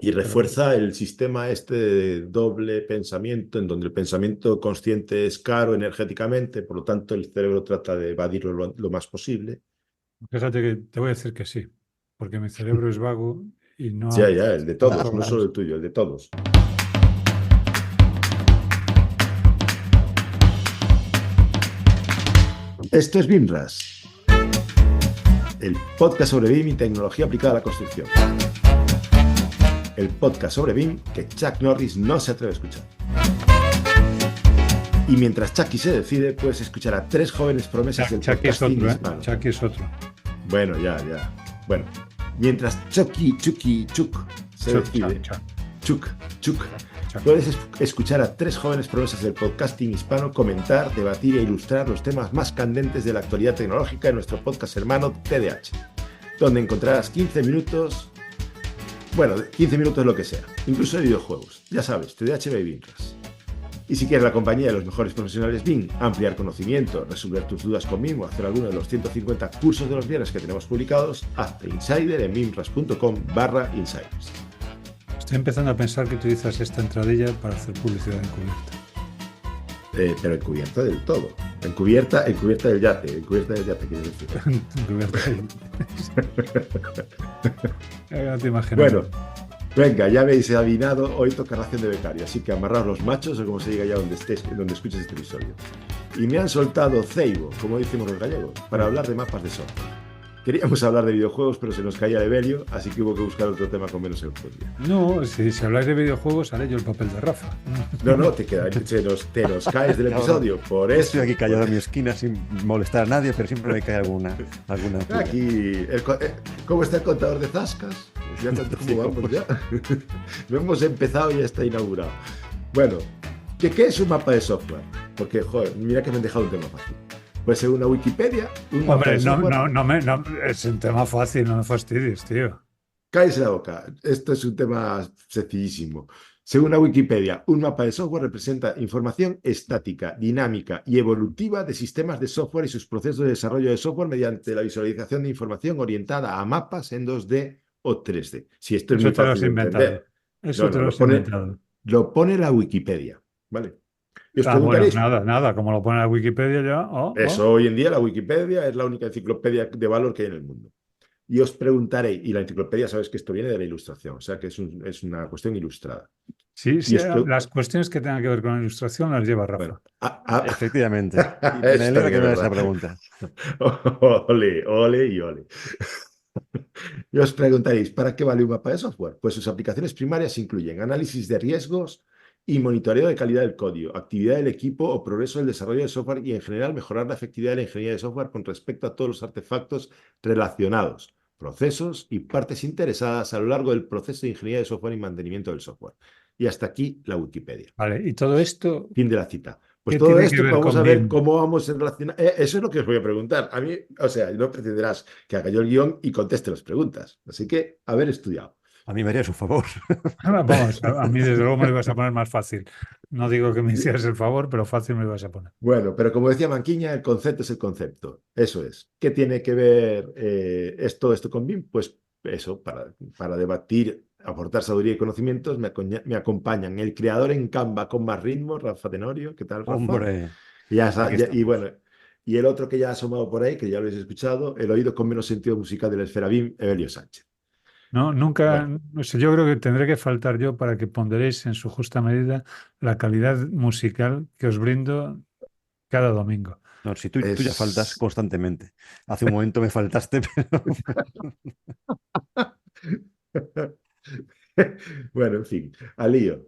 Y refuerza el sistema este de doble pensamiento, en donde el pensamiento consciente es caro energéticamente, por lo tanto el cerebro trata de evadirlo lo más posible. Fíjate que te voy a decir que sí, porque mi cerebro es vago y no Ya, hago el de tanto todos, no solo caso. el tuyo, el de todos. Esto es BIMRAS, el podcast sobre BIM y tecnología aplicada a la construcción. El podcast sobre BIM que Chuck Norris no se atreve a escuchar. Y mientras Chucky se decide, puedes escuchar a 3 jóvenes promesas del Chucky es podcasting otro, ¿eh? hispano. Chucky es otro. Bueno, ya. Bueno, mientras Chuck se decide, Chuck, puedes escuchar a 3 jóvenes promesas del podcasting hispano comentar, debatir e ilustrar los temas más candentes de la actualidad tecnológica en nuestro podcast hermano TDH, donde encontrarás 15 minutos, bueno, 15 minutos lo que sea, incluso de videojuegos, ya sabes, TDH by BIMRAS. Y si quieres la compañía de los mejores profesionales BIM, ampliar conocimiento, resolver tus dudas con BIM o hacer alguno de los 150 cursos de los viernes que tenemos publicados, hazte insider en bimras.com/insiders. Estoy empezando a pensar que utilizas esta entradilla para hacer publicidad encubierta. Pero encubierta del todo. Encubierta del yate. Encubierta del yate, quieres decir. Encubierta. Ya te imaginas. Bueno, venga, ya habéis adivinado, hoy toca ración de becario, así que amarraos los machos o como se diga ya donde estés, donde escuches este episodio. Y me han soltado ceibo, como decimos los gallegos, para hablar de mapas de software. Queríamos hablar de videojuegos, pero se nos caía de velio, así que hubo que buscar otro tema con menos euforia. No, si habláis de videojuegos, haré yo el papel de Rafa. No, te nos caes del episodio, por eso. Estoy aquí callado en mi esquina sin molestar a nadie, pero siempre me cae alguna. Aquí, ¿cómo está el contador de zascas? Ya tanto como vamos ya. No hemos empezado y ya está inaugurado. Bueno, ¿qué es un mapa de software? Porque, joder, mira que me han dejado un tema fácil. Puede ser una Wikipedia, un mapa de software. No, es un tema fácil, no me fastidies, tío. Cállese la boca, esto es un tema sencillísimo. Según la Wikipedia, un mapa de software representa información estática, dinámica y evolutiva de sistemas de software y sus procesos de desarrollo de software mediante la visualización de información orientada a mapas en 2D o 3D. Si esto es Eso muy te lo has fácil de inventado. entender. Eso te lo has inventado. Lo pone la Wikipedia, ¿vale? Y os Bueno, preguntaréis, nada, como lo pone la Wikipedia ya. Eso hoy en día la Wikipedia es la única enciclopedia de valor que hay en el mundo. Y os preguntaréis, y la enciclopedia sabes que esto viene de la ilustración, o sea que es una cuestión ilustrada. Sí, las cuestiones que tengan que ver con la ilustración las lleva Rafa. Bueno, efectivamente. Y me alegra que me hagas esa pregunta. Ole y ole. Y os preguntaréis, ¿para qué vale un mapa de software? Pues sus aplicaciones primarias incluyen análisis de riesgos y monitoreo de calidad del código, actividad del equipo o progreso del desarrollo de software y, en general, mejorar la efectividad de la ingeniería de software con respecto a todos los artefactos relacionados, procesos y partes interesadas a lo largo del proceso de ingeniería de software y mantenimiento del software. Y hasta aquí la Wikipedia. Vale, y todo esto... Fin de la cita. Pues ¿qué todo tiene esto que ver vamos con a ver BIM? cómo vamos a relacionar. Eso es lo que os voy a preguntar. A mí, o sea, no pretenderás que haga yo el guión y conteste las preguntas. Así que, haber estudiado. A mí me harías un favor. Vamos, a mí desde luego me lo ibas a poner más fácil. No digo que me hicieras el favor, pero fácil me lo ibas a poner. Bueno, pero como decía Manquiña, el concepto es el concepto. Eso es. ¿Qué tiene que ver todo esto con BIM? Pues eso, para debatir, aportar sabiduría y conocimientos, me acompañan el creador en Canva con más ritmo, Rafa Tenorio. ¿Qué tal, Rafa? Hombre. Y bueno, y el otro que ya ha asomado por ahí, que ya lo habéis escuchado, el oído con menos sentido musical de la esfera BIM, Evelio Sánchez. No, nunca, Bueno. no sé, yo creo que tendré que faltar yo para que ponderéis en su justa medida la calidad musical que os brindo cada domingo. No, si tú ya faltas constantemente. Hace un momento me faltaste, pero... Bueno, en fin, al lío.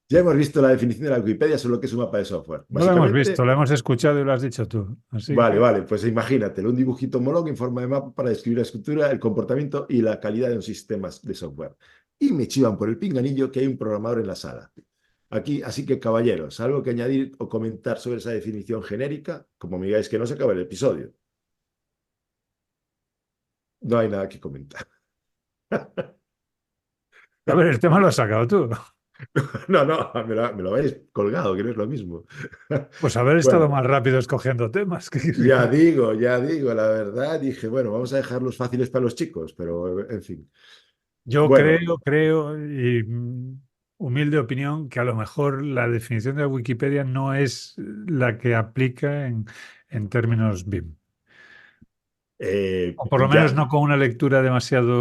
Ya hemos visto la definición de la Wikipedia sobre lo que es un mapa de software. No lo hemos Básicamente, visto, lo hemos escuchado y lo has dicho tú. Así que... vale, pues imagínatelo, un dibujito molón en forma de mapa para describir la estructura, el comportamiento y la calidad de un sistema de software. Y me chivan por el pinganillo que hay un programador en la sala. Aquí, así que, caballeros, ¿algo que añadir o comentar sobre esa definición genérica? Como me digáis que no se acaba el episodio. No hay nada que comentar. A ver, el tema lo has sacado tú. No, me lo habéis colgado, que no es lo mismo. Pues haber estado Bueno, más rápido escogiendo temas. ya digo, la verdad, dije, bueno, vamos a dejarlos fáciles para los chicos, pero en fin. Yo Bueno, creo, y humilde opinión, que a lo mejor la definición de la Wikipedia no es la que aplica en términos BIM. O por lo menos ya no con una lectura demasiado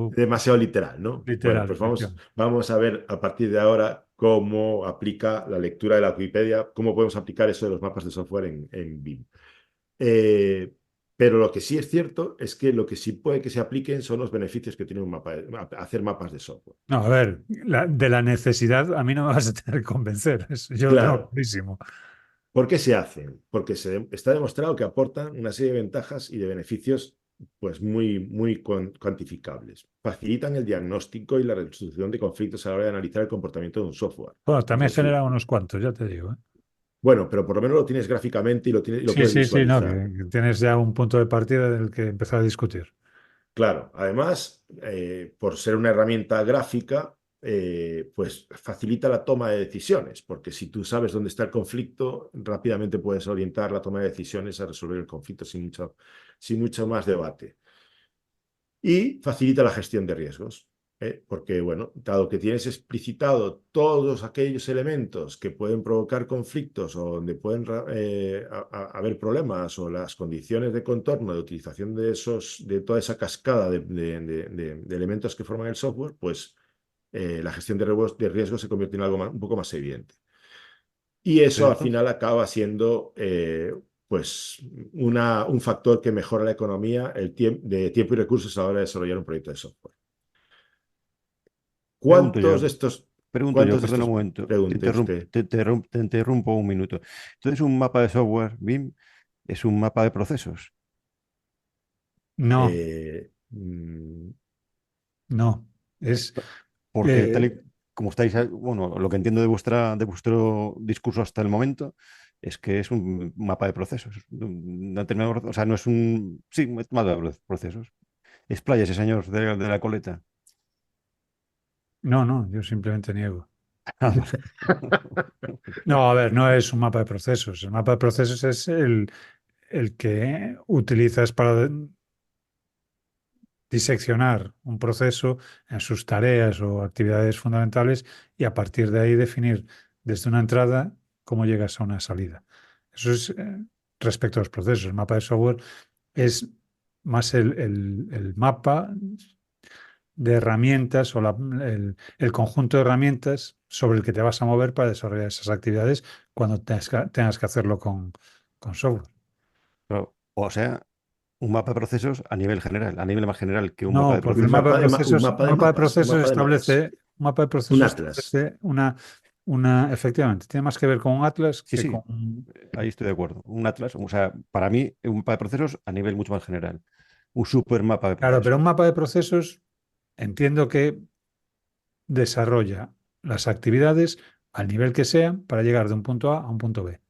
demasiado literal, ¿no? Bueno, literal, pues vamos, efectivamente. vamos a ver a partir de ahora cómo aplica la lectura de la Wikipedia, cómo podemos aplicar eso de los mapas de software en BIM. Eh, pero lo que sí es cierto es que lo que sí puede que se apliquen son los beneficios que tiene un mapa, hacer mapas de software. No, a ver, de la necesidad a mí no me vas a tener que convencer, eso yo lo tengo Claro, clarísimo. ¿por qué se hacen? Porque está demostrado que aportan una serie de ventajas y de beneficios pues muy cuantificables. Facilitan el diagnóstico y la resolución de conflictos a la hora de analizar el comportamiento de un software. Bueno, Es también decir, genera unos cuantos, ya te digo, ¿eh? bueno, pero por lo menos lo tienes gráficamente y lo Sí, puedes sí, sí, no, visualizar. que tienes ya un punto de partida del que empezar a discutir. Claro, además, por ser una herramienta gráfica, pues facilita la toma de decisiones, porque si tú sabes dónde está el conflicto, rápidamente puedes orientar la toma de decisiones a resolver el conflicto sin mucho más debate. Y facilita la gestión de riesgos, porque, bueno, dado que tienes explicitado todos aquellos elementos que pueden provocar conflictos o donde pueden haber problemas o las condiciones de contorno de utilización de toda esa cascada de elementos que forman el software, pues la gestión de riesgos se convierte en algo un poco más evidente. Y eso al Pero, final acaba siendo pues un factor que mejora la economía de tiempo y recursos a la hora de desarrollar un proyecto de software. pregunto ¿Cuántos de yo, estos, pregunto yo, cuántos de perdona un estos, momento, pregunte usted? te interrumpo un minuto. Entonces, un mapa de software BIM es un mapa de procesos. No, Eh, mm, no. Es, Porque tal eh, y como estáis, bueno, lo que entiendo de vuestro discurso hasta el momento es que es un mapa de procesos. O sea, no es un, sí, un mapa de procesos. Expláyese, señor de la coleta. no, no, yo simplemente niego. Ah, vale. No, a ver, no es un mapa de procesos. El mapa de procesos es el que utilizas para diseccionar un proceso en sus tareas o actividades fundamentales y a partir de ahí definir desde una entrada cómo llegas a una salida. Eso es respecto a los procesos. El mapa de software es más el mapa de herramientas o el conjunto de herramientas sobre el que te vas a mover para desarrollar esas actividades cuando tengas que hacerlo con software. O sea, un mapa de procesos a nivel general, a nivel más general que un mapa No, de porque el un mapa de procesos. mapa de, ma- un procesos, mapa de mapas, un mapa de mapas, un mapa de un procesos atlas. establece efectivamente, tiene más que ver con un atlas Sí, que sí, con. ahí estoy de acuerdo. Un atlas, o sea, para mí, un mapa de procesos a nivel mucho más general. Un super mapa de Claro, pero un procesos. mapa de procesos entiendo que desarrolla las actividades al nivel que sean para llegar de un punto A un punto B.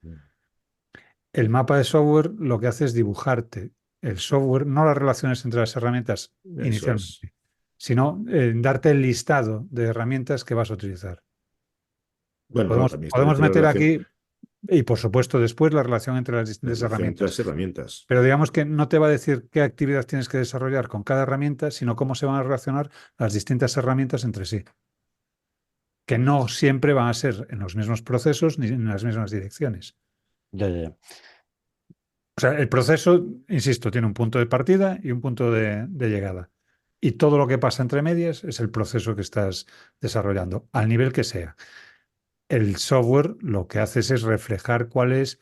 El mapa de software lo que hace es dibujarte el software, no las relaciones entre las herramientas Eso es. inicialmente, sino darte el listado de herramientas que vas a utilizar. Bueno, no, también Podemos establece la meter relación, aquí, y por supuesto después la relación entre las la distintas relación entre herramientas. las herramientas. Pero digamos que no te va a decir qué actividad tienes que desarrollar con cada herramienta, sino cómo se van a relacionar las distintas herramientas entre sí, que no siempre van a ser en los mismos procesos ni en las mismas direcciones. Ya, ya, ya. O sea, el proceso, insisto, tiene un punto de partida y un punto de llegada. Y todo lo que pasa entre medias es el proceso que estás desarrollando, al nivel que sea. El software lo que haces es reflejar cuál es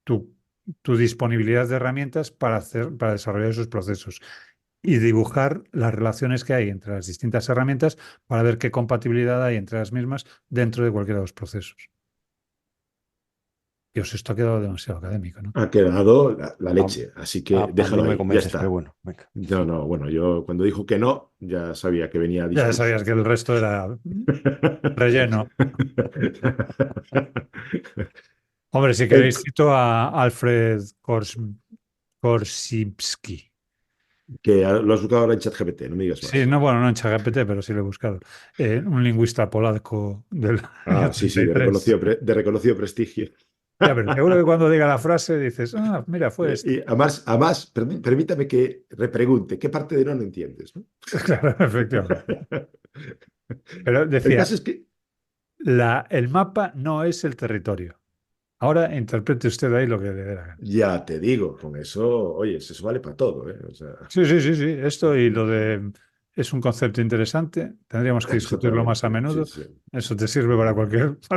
tu, tu disponibilidad de herramientas para desarrollar esos procesos y dibujar las relaciones que hay entre las distintas herramientas para ver qué compatibilidad hay entre las mismas dentro de cualquiera de los procesos. Dios, esto ha quedado demasiado académico, ¿no? Ha quedado la A, leche, así que a mí déjalo no me ahí, ya convences, pero está. bueno, venga. No, no, bueno, yo cuando dijo que no, ya sabía que venía Ya discurso. sabías que el resto era relleno. Hombre, si El- queréis, cito a Alfred Korzybski. que lo has buscado ahora en ChatGPT, no me digas Sí, más. no, bueno, no en ChatGPT, pero sí lo he buscado. Un lingüista polaco del año Ah, sí, sí, 33. de reconocido prestigio. Ya, pero seguro que cuando diga la frase dices, ah, mira, fue esto. Y además, permítame que repregunte, ¿qué parte de no entiendes? ¿No? Claro, efectivamente. Pero El decía, caso es que, el mapa no es el territorio. Ahora interprete usted ahí lo que le dé la gana. ya te digo, con eso, oye, eso vale para todo, ¿eh? O sea, Sí, sí, sí, sí. Esto y lo de es un concepto interesante. Tendríamos que discutirlo más a exactamente, sí, menudo. sí. Eso te sirve para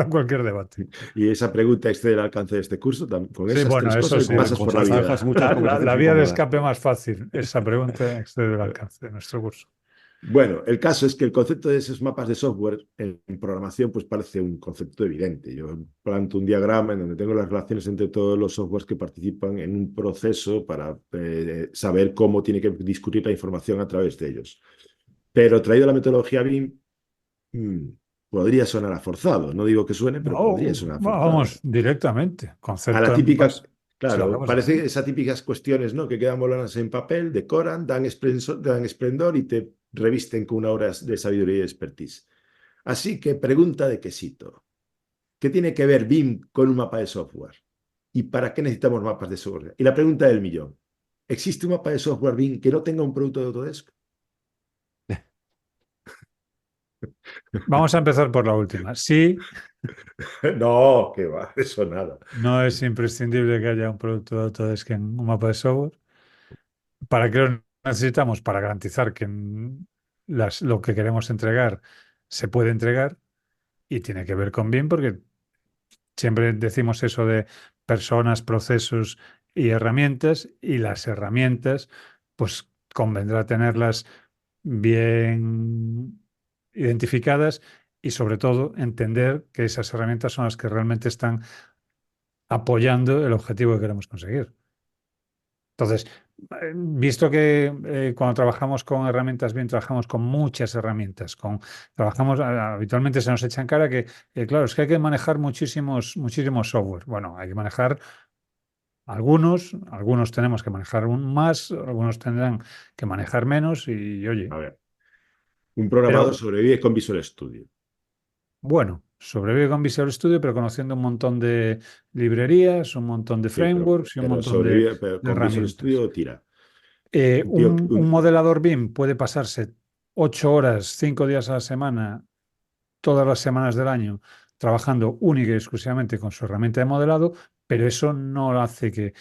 cualquier debate. Y esa pregunta excede el alcance de este curso, con Sí, esas bueno, tres eso cosas sí. pasas por la Zanjas vida. muchas La conversaciones vía de incómodas. escape más fácil. Esa pregunta excede el alcance de nuestro curso. Bueno, el caso es que el concepto de esos mapas de software en programación pues parece un concepto evidente. Yo planto un diagrama en donde tengo las relaciones entre todos los softwares que participan en un proceso para saber cómo tiene que discutir la información a través de ellos. Pero traído a la metodología BIM, mm, podría sonar a forzado. No digo que suene, pero podría No, sonar a forzado. vamos directamente. A la Concepto en típica, claro, claro, pues así. parece esas típicas cuestiones, ¿no? Que quedan voladas en papel, decoran, dan esplendor y te revisten con una hora de sabiduría y expertise. Así que pregunta de quesito. ¿Qué tiene que ver BIM con un mapa de software? ¿Y para qué necesitamos mapas de software? Y la pregunta del millón. ¿Existe un mapa de software BIM que no tenga un producto de Autodesk? Vamos a empezar por la última. Sí, No, que va, eso nada. no es imprescindible que haya un producto de Autodesk en un mapa de software. ¿Para qué lo necesitamos? Para garantizar que lo que queremos entregar se puede entregar y tiene que ver con BIM porque siempre decimos eso de personas, procesos y herramientas y las herramientas pues convendrá tenerlas bien identificadas y sobre todo entender que esas herramientas son las que realmente están apoyando el objetivo que queremos conseguir. Entonces, visto que cuando trabajamos con herramientas bien, trabajamos con muchas herramientas, habitualmente se nos echa en cara que, claro, es que hay que manejar muchísimos software. Bueno, hay que manejar algunos tenemos que manejar más, algunos tendrán que manejar menos y oye, A ver, un programador pero sobrevive con Visual Studio. bueno, sobrevive con Visual Studio, pero conociendo un montón de librerías, un montón de Sí, frameworks y un pero montón de sobrevive pero de con Visual herramientas. Studio tira. Un tío, Un modelador BIM puede pasarse 8 horas, 5 días a la semana, todas las semanas del año, trabajando única y exclusivamente con su herramienta de modelado, pero eso no hace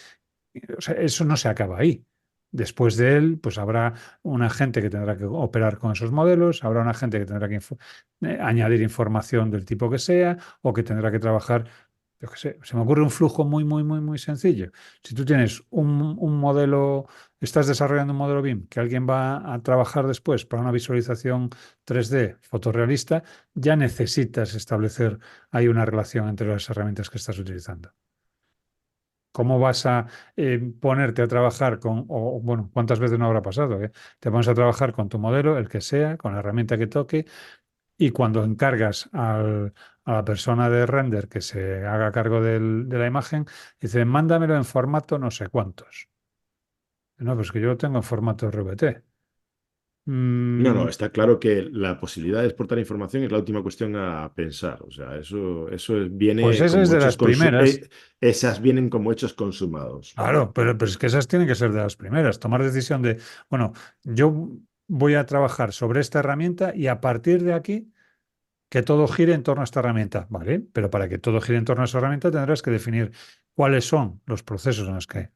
o sea, eso no se acaba ahí. Después de él, pues habrá una gente que tendrá que operar con esos modelos, habrá una gente que tendrá que añadir información del tipo que sea, o que tendrá que trabajar, yo qué sé, se me ocurre un flujo muy, muy, muy, muy sencillo. Si tú tienes un modelo, estás desarrollando un modelo BIM que alguien va a trabajar después para una visualización 3D fotorrealista, ya necesitas establecer ahí una relación entre las herramientas que estás utilizando. ¿Cómo vas a ponerte a trabajar bueno, cuántas veces no habrá pasado? Te pones a trabajar con tu modelo, el que sea, con la herramienta que toque, y cuando encargas a la persona de render que se haga cargo de la imagen, dice, mándamelo en formato no sé cuántos. No, pues que yo lo tengo en formato RVT. No, no, Mm, está claro que la posibilidad de exportar información es la última cuestión a pensar. O sea, pues viene esa es como de las primeras. esas vienen como hechos consumados. Claro, pero es que esas tienen que ser de las primeras. Tomar decisión de, bueno, yo voy a trabajar sobre esta herramienta y a partir de aquí que todo gire en torno a esta herramienta, ¿vale? Pero para que todo gire en torno a esa herramienta tendrás que definir cuáles son los procesos en los que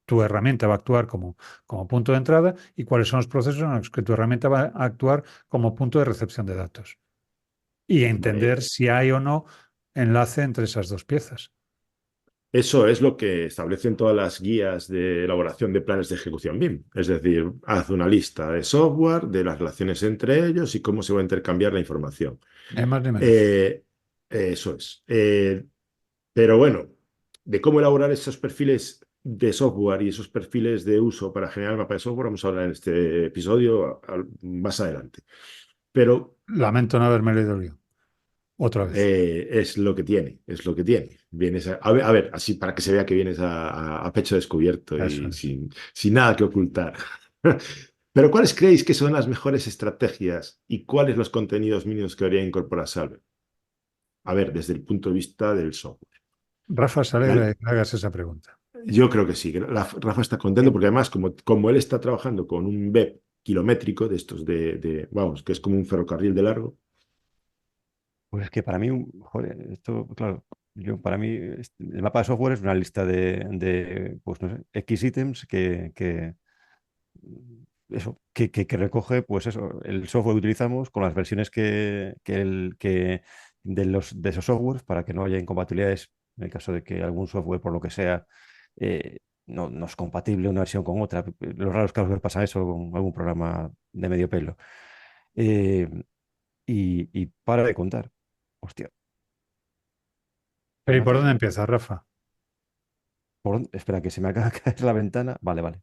tu herramienta va a actuar como punto de entrada y cuáles son los procesos en los que tu herramienta va a actuar como punto de recepción de datos. Y entender Eh, si hay o no enlace entre esas dos piezas. Eso es lo que establecen todas las guías de elaboración de planes de ejecución BIM. Es decir, haz una lista de software, de las relaciones entre ellos y cómo se va a intercambiar la información. Ni más ni menos. Eh, Eso es. Pero bueno, de cómo elaborar esos perfiles de software y esos perfiles de uso para generar el mapa de software, vamos a hablar en este episodio más adelante. Pero Lamento no haberme leído el guión. Otra vez. es lo que tiene, es lo que tiene. Vienes a ver, así para que se vea que vienes a pecho descubierto Eso y es. sin nada que ocultar. Pero ¿cuáles creéis que son las mejores estrategias y cuáles los contenidos mínimos que debería incorporar Salve? A ver, desde el punto de vista del software. Rafa se alegra ¿Vale? de que hagas esa pregunta. Yo creo que sí. Que Rafa está contento porque además, como él está trabajando con un BEP kilométrico de estos vamos, que es como un ferrocarril de largo. Pues es que para mí, joder, esto, claro, para mí, el mapa de software es una lista pues no sé, X ítems que recoge, pues eso, el software que utilizamos con las versiones de esos softwares para que no haya incompatibilidades en el caso de que algún software, por lo que sea, no es compatible una versión con otra. Los raros casos que pasa eso con algún programa de medio pelo. Eh, y para de contar. Hostia. Pero ¿y por Macho, dónde empiezas, Rafa? espera, que se me acaba de caer la ventana. Vale, vale.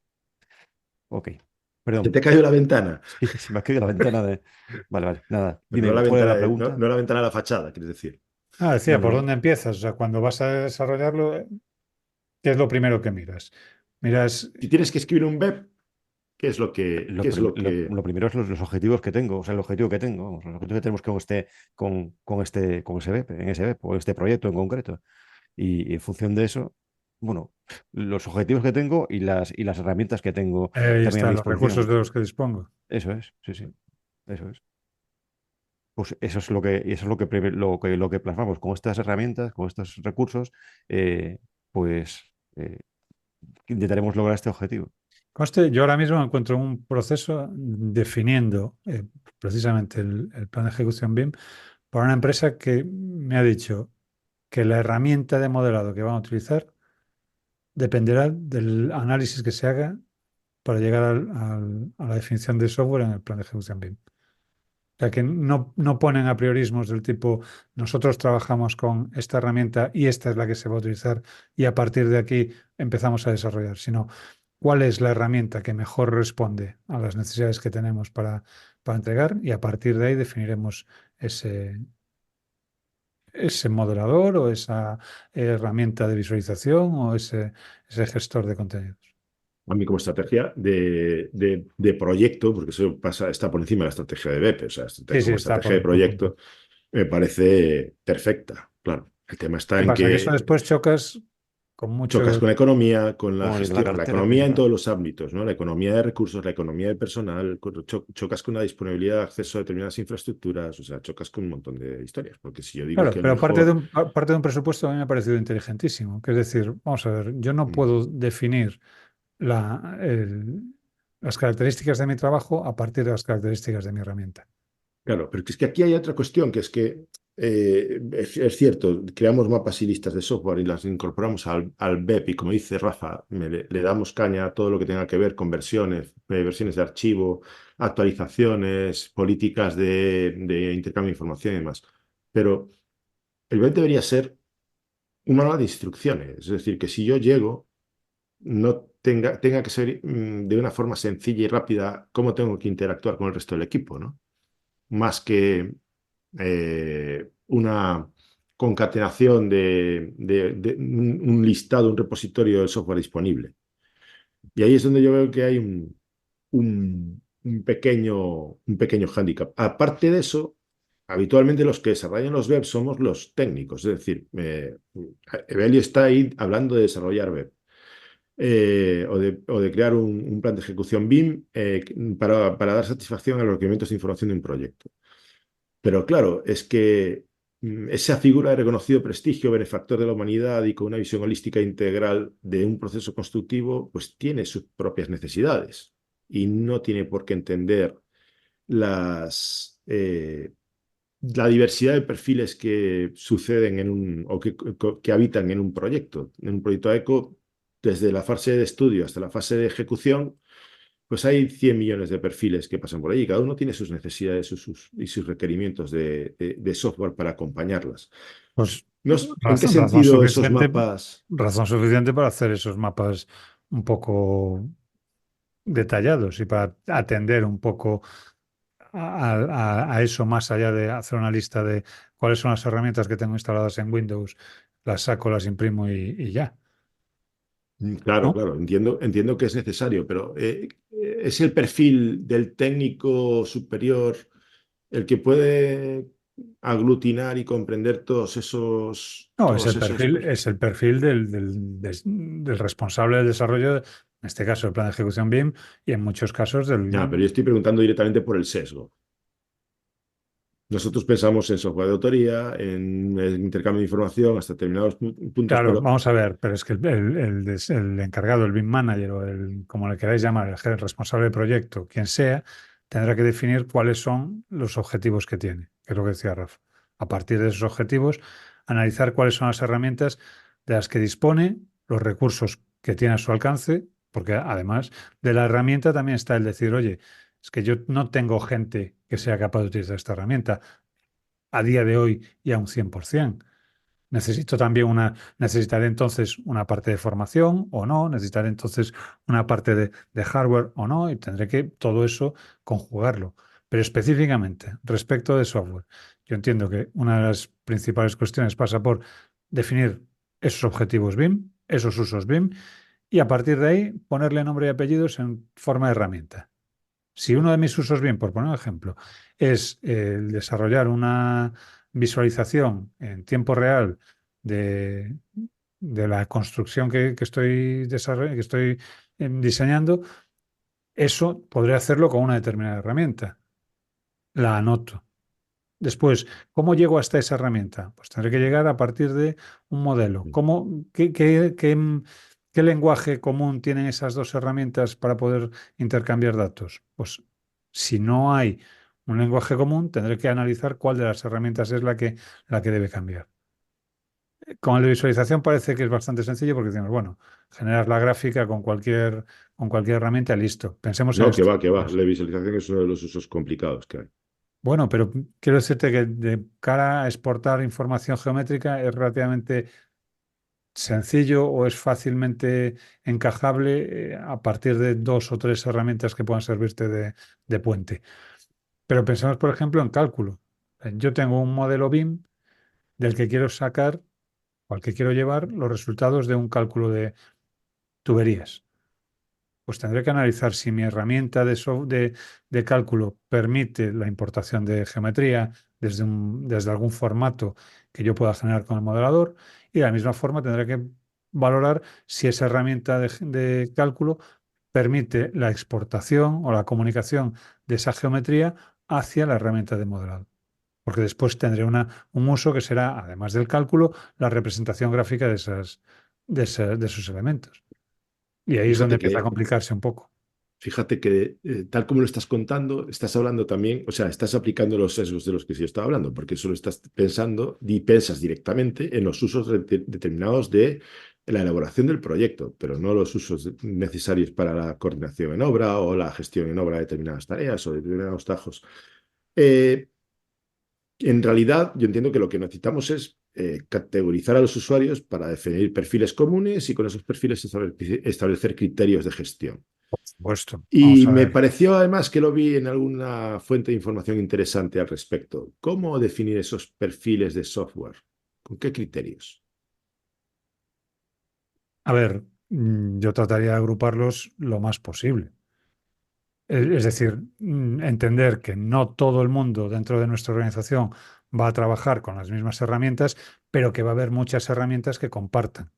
Ok. Se Perdón. te cayó la ventana, Sí, se me ha caído la ventana de. Vale, vale. Nada. pero no Dime, la ¿cuál era ventana, la no, pregunta? no la ventana de la fachada, quieres decir. Decía, No, ¿por no. dónde empiezas? O sea, cuando vas a desarrollarlo, ¿qué es lo primero que miras? Miras, Si tienes que escribir un BEP, ¿qué es lo que, Lo, qué es prim- lo lo- que lo primero es los objetivos que tengo, o sea, el objetivo que tengo, vamos, los objetivos que tenemos con ese BEP, en ese BEP, o este proyecto en concreto. Y en función de eso, bueno, los objetivos que tengo y las herramientas que tengo ahí también a mi están los recursos disposición. de los que dispongo. Eso es, sí, sí. Eso es. Pues eso es lo que plasmamos con estas herramientas, con estos recursos, pues intentaremos lograr este objetivo. Conste, yo ahora mismo me encuentro en un proceso definiendo precisamente el plan de ejecución BIM por una empresa que me ha dicho que la herramienta de modelado que van a utilizar dependerá del análisis que se haga para llegar a la definición de software en el plan de ejecución BIM. O sea, que no ponen a priorismos del tipo, nosotros trabajamos con esta herramienta y esta es la que se va a utilizar y a partir de aquí empezamos a desarrollar, sino cuál es la herramienta que mejor responde a las necesidades que tenemos para entregar y a partir de ahí definiremos ese, ese modelador o esa herramienta de visualización o ese gestor de contenidos. a mí como estrategia de proyecto, porque eso está por encima de la estrategia de BEP, o sea, Sí, sí, como está estrategia por de un punto. proyecto, me parece perfecta, claro. El tema está ¿Qué en pasa? Que eso que después chocas con chocas muchos... con la economía, con la Con la gestión, la cartera economía en principal. todos los ámbitos, ¿no? La economía de recursos, la economía de personal, chocas con la disponibilidad de acceso a determinadas infraestructuras, o sea, chocas con un montón de historias, porque si yo digo Claro, que el pero parte mejor... parte de un presupuesto a mí me ha parecido inteligentísimo. Que es decir, vamos a ver, yo no puedo definir la, el- las características de mi trabajo a partir de las características de mi herramienta. Claro, pero es que aquí hay otra cuestión, que es que es cierto, creamos mapas y listas de software y las incorporamos al BEP y como dice Rafa, le damos caña a todo lo que tenga que ver con versiones de archivo, actualizaciones, políticas de intercambio de información y demás. Pero el BEP debería ser un manual de instrucciones, es decir, que si yo llego, no tenga que ser de una forma sencilla y rápida cómo tengo que interactuar con el resto del equipo, ¿no? Más que una concatenación de un listado, un repositorio del software disponible. Y ahí es donde yo veo que hay un pequeño hándicap. Aparte de eso, habitualmente los que desarrollan los webs somos los técnicos, es decir, Evelio está ahí hablando de desarrollar web. O de crear un plan de ejecución BIM para dar satisfacción a los requerimientos de información de un proyecto. Pero claro, es que esa figura de reconocido prestigio, benefactor de la humanidad y con una visión holística integral de un proceso constructivo, pues tiene sus propias necesidades y no tiene por qué entender la diversidad de perfiles que suceden o que habitan en un proyecto ECO, desde la fase de estudio hasta la fase de ejecución. Pues hay 100 millones de perfiles que pasan por allí. Cada uno tiene sus necesidades y sus requerimientos de software para acompañarlas. Pues ¿En qué razón sentido esos suficiente, mapas? razón suficiente para hacer esos mapas un poco detallados y para atender un poco a eso más allá de hacer una lista de cuáles son las herramientas que tengo instaladas en Windows, las saco, las imprimo y ya, Claro, ¿no? claro, entiendo que es necesario, pero ¿es el perfil del técnico superior el que puede aglutinar y comprender todos esos, No, todos esos. es el perfil del responsable del desarrollo, en este caso el plan de ejecución BIM, y en muchos casos Ya, pero yo estoy preguntando directamente por el sesgo. Nosotros pensamos en software de autoría, en el intercambio de información hasta determinados puntos, Claro, pero vamos a ver, pero es que el encargado, el BIM manager o el, como le queráis llamar, el responsable del proyecto, quien sea, tendrá que definir cuáles son los objetivos que tiene, que es lo que decía Rafa. A partir de esos objetivos, analizar cuáles son las herramientas de las que dispone, los recursos que tiene a su alcance, porque además de la herramienta también está el decir, oye, es que yo no tengo gente que sea capaz de utilizar esta herramienta a día de hoy y a un 100%. Necesitaré entonces una parte de formación o no, necesitaré entonces una parte de hardware o no, y tendré que todo eso conjugarlo. Pero específicamente, respecto de software, yo entiendo que una de las principales cuestiones pasa por definir esos objetivos BIM, esos usos BIM, y a partir de ahí ponerle nombre y apellidos en forma de herramienta. Si uno de mis usos BIM, por poner un ejemplo, es el desarrollar una visualización en tiempo real de, de la construcción que estoy que estoy diseñando, eso podré hacerlo con una determinada herramienta. La anoto. Después, ¿cómo llego hasta esa herramienta? Pues tendré que llegar a partir de un modelo. ¿Qué lenguaje común tienen esas dos herramientas para poder intercambiar datos? Pues si no hay un lenguaje común, tendré que analizar cuál de las herramientas es la que debe cambiar. Con el de visualización parece que es bastante sencillo porque decimos, bueno, generar la gráfica con cualquier herramienta, listo. Pensemos en no, esto. que va. La visualización es uno de los usos complicados que hay. Bueno, pero quiero decirte que de cara a exportar información geométrica es relativamente sencillo o es fácilmente encajable a partir de dos o tres herramientas que puedan servirte de puente. Pero pensemos, por ejemplo, en cálculo. Yo tengo un modelo BIM del que quiero sacar o al que quiero llevar los resultados de un cálculo de tuberías. Pues tendré que analizar si mi herramienta de cálculo permite la importación de geometría desde algún formato que yo pueda generar con el modelador, y de la misma forma tendré que valorar si esa herramienta de cálculo permite la exportación o la comunicación de esa geometría hacia la herramienta de modelado. Porque después tendré un uso que será, además del cálculo, la representación gráfica de esos elementos. Y ahí es donde Fíjate empieza a que complicarse un poco. Fíjate que tal como lo estás contando, estás hablando también, o sea, estás aplicando los sesgos de los que yo estaba hablando, porque solo estás pensando y pensas directamente en los usos determinados de la elaboración del proyecto, pero no los usos necesarios para la coordinación en obra o la gestión en obra de determinadas tareas o de determinados tajos. Eh, en realidad, yo entiendo que lo que necesitamos es categorizar a los usuarios para definir perfiles comunes y con esos perfiles establecer criterios de gestión. Por supuesto. Y Vamos a me ver. pareció además que lo vi en alguna fuente de información interesante al respecto. ¿Cómo definir esos perfiles de software? ¿Con qué criterios? A ver, yo trataría de agruparlos lo más posible. Es decir, entender que no todo el mundo dentro de nuestra organización va a trabajar con las mismas herramientas, pero que va a haber muchas herramientas que compartan.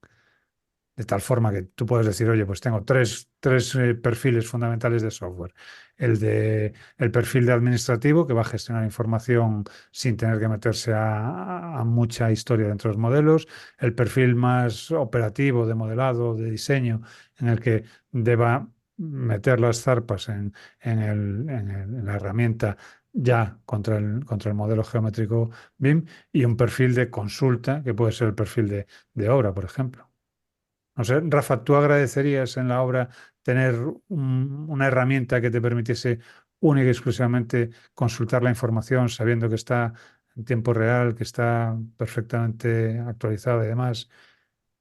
De tal forma que tú puedes decir, oye, pues tengo tres perfiles fundamentales de software. El perfil de administrativo, que va a gestionar información sin tener que meterse a mucha historia dentro de los modelos. El perfil más operativo de modelado, de diseño, en el que deba meter las zarpas en la herramienta ya contra el modelo geométrico BIM. Y un perfil de consulta, que puede ser el perfil de obra, por ejemplo. No sé, Rafa, ¿tú agradecerías en la obra tener una herramienta que te permitiese única y exclusivamente consultar la información sabiendo que está en tiempo real, que está perfectamente actualizada y demás,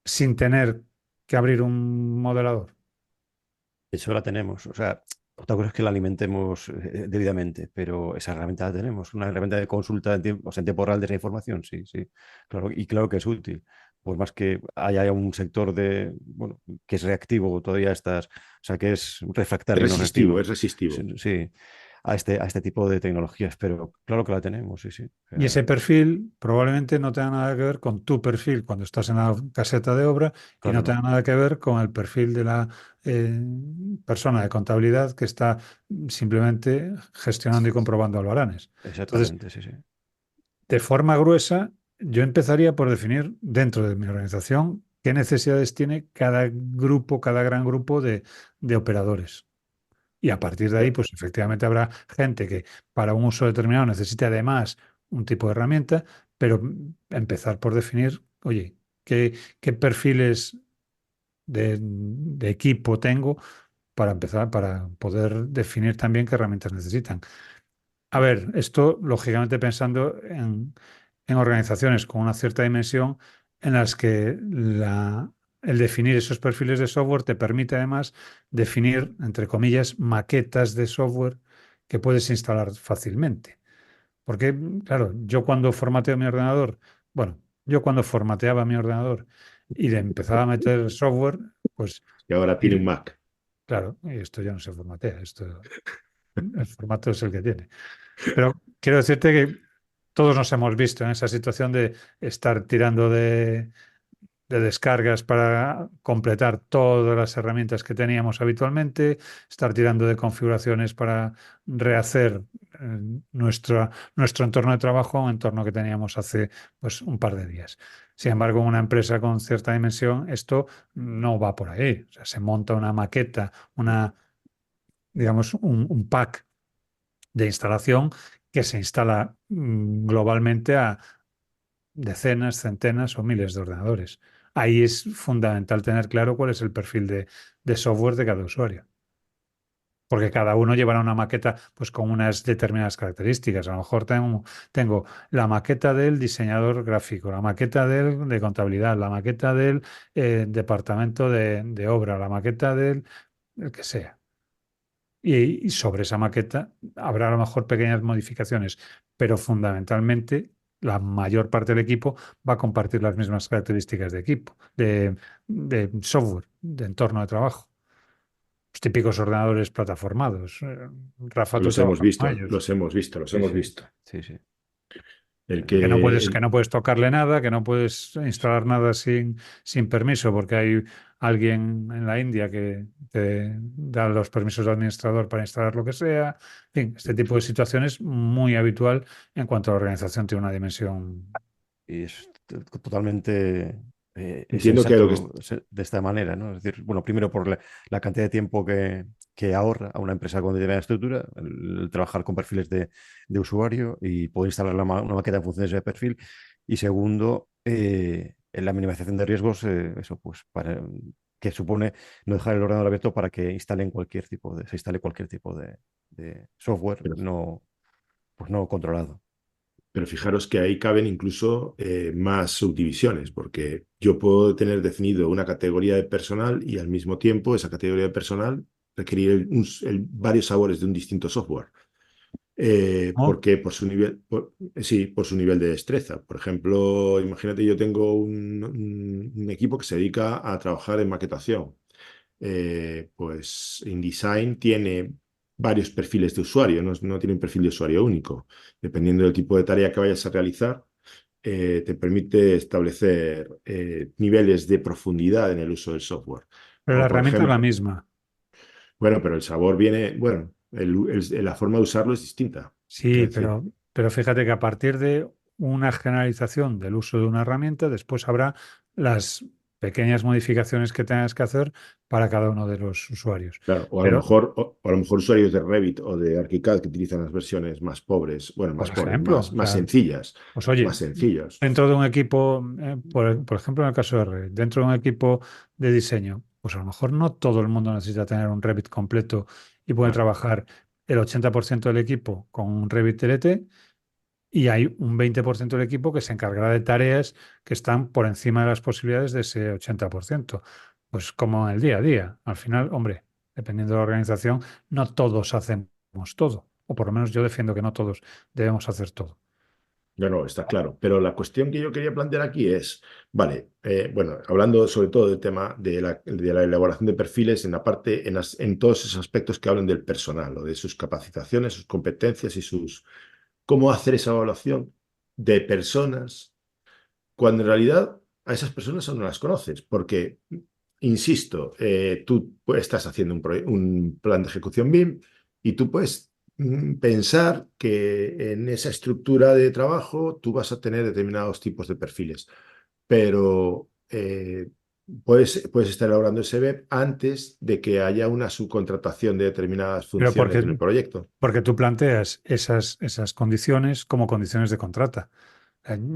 sin tener que abrir un modelador? Eso la tenemos. O sea, otra cosa es que la alimentemos debidamente, pero esa herramienta la tenemos. Una herramienta de consulta en tiempo, o sea, en tiempo real de esa información, sí, sí. Claro, y claro que es útil. Por más que haya un sector bueno, que es reactivo todavía o sea, que es refractario, no Resistivo, reactivo. es resistivo. Sí, sí. a este tipo de tecnologías, pero claro que la tenemos, sí, sí. Y ese perfil probablemente no tenga nada que ver con tu perfil cuando estás en la caseta de obra y Claro, no no. tenga nada que ver con el perfil de la eh, persona de contabilidad que está simplemente gestionando y comprobando albaranes. Entonces, Exactamente, sí, sí. de forma gruesa, yo empezaría por definir dentro de mi organización qué necesidades tiene cada grupo, cada gran grupo de operadores. Y a partir de ahí, pues efectivamente habrá gente que para un uso determinado necesite además un tipo de herramienta, pero empezar por definir, oye, qué perfiles de equipo tengo para empezar, para poder definir también qué herramientas necesitan. A ver, esto lógicamente pensando en organizaciones con una cierta dimensión en las que el definir esos perfiles de software te permite además definir, entre comillas, maquetas de software que puedes instalar fácilmente. Porque, claro, yo cuando formateo mi ordenador, bueno, yo cuando formateaba mi ordenador y le empezaba a meter software, pues, Y ahora tiene un Mac. claro, y esto ya no se formatea, esto, el formato es el que tiene. Pero quiero decirte que todos nos hemos visto en esa situación de estar tirando de descargas para completar todas las herramientas que teníamos habitualmente, estar tirando de configuraciones para rehacer nuestro entorno de trabajo, un entorno que teníamos hace pues, un par de días. Sin embargo, en una empresa con cierta dimensión, esto no va por ahí. O sea, se monta una maqueta, digamos, un pack de instalación que se instala globalmente a decenas, centenas o miles de ordenadores. Ahí es fundamental tener claro cuál es el perfil de software de cada usuario. Porque cada uno llevará una maqueta pues, con unas determinadas características. A lo mejor tengo la maqueta del diseñador gráfico, la maqueta de contabilidad, la maqueta del departamento de obra, la maqueta del el que sea. Y sobre esa maqueta habrá a lo mejor pequeñas modificaciones, pero fundamentalmente la mayor parte del equipo va a compartir las mismas características de equipo, de software, de entorno de trabajo. Los típicos ordenadores plataformados. Rafa, tú Los hemos trabajas con visto, ellos. los hemos visto, los Sí, hemos sí, visto. sí, sí. El Que que, no puedes tocarle nada, que no puedes instalar nada sin permiso, porque hay alguien en la India que te da los permisos de administrador para instalar lo que sea. En fin, este tipo de situaciones muy habitual en cuanto a la organización tiene una dimensión. Y es totalmente entiendo que lo que sensato de esta manera, ¿no? Es decir, bueno, primero por la cantidad de tiempo que ahorra a una empresa con determinada estructura, el trabajar con perfiles de usuario y poder instalar una maqueta en función de ese perfil. Y segundo, en la minimización de riesgos, eso, pues, que supone no dejar el ordenador abierto para que se instale cualquier tipo de software no, pues no controlado. Pero fijaros que ahí caben incluso más subdivisiones, porque yo puedo tener definido una categoría de personal y al mismo tiempo esa categoría de personal requerir varios sabores de un distinto software. ¿No? Porque por su nivel, sí, por su nivel de destreza. Por ejemplo, imagínate, yo tengo un equipo que se dedica a trabajar en maquetación. Pues InDesign tiene varios perfiles de usuario, no tiene un perfil de usuario único. Dependiendo del tipo de tarea que vayas a realizar, te permite establecer niveles de profundidad en el uso del software. Pero la Como por herramienta es la ejemplo, misma. bueno, pero el sabor viene, bueno, la forma de usarlo es distinta. Sí, Quiero decir, pero fíjate que a partir de una generalización del uso de una herramienta, después habrá las pequeñas modificaciones que tengas que hacer para cada uno de los usuarios. claro, Pero, o a lo mejor usuarios de Revit o de ArchiCAD que utilizan las versiones más pobres, bueno, por más pobres, ejemplo, o más sea, sencillas, pues más oye, sencillos. dentro de un equipo, por ejemplo, en el caso de Revit, dentro de un equipo de diseño, pues a lo mejor no todo el mundo necesita tener un Revit completo y puede Claro. trabajar el 80% del equipo con un Revit TLT y hay un 20% del equipo que se encargará de tareas que están por encima de las posibilidades de ese 80%. Pues como en el día a día. Al final, hombre, dependiendo de la organización, no todos hacemos todo. O por lo menos yo defiendo que no todos debemos hacer todo. No, no, está claro. Pero la cuestión que yo quería plantear aquí es, vale, bueno, hablando sobre todo del tema de la elaboración de perfiles en la parte, en todos esos aspectos que hablan del personal o de sus capacitaciones, sus competencias y cómo hacer esa evaluación de personas cuando en realidad a esas personas aún no las conoces, porque, insisto, tú estás haciendo un plan de ejecución BIM y tú puedes pensar que en esa estructura de trabajo tú vas a tener determinados tipos de perfiles, pero puedes estar elaborando ese BEP antes de que haya una subcontratación de determinadas Pero funciones en el proyecto. porque tú planteas esas condiciones como condiciones de contrata.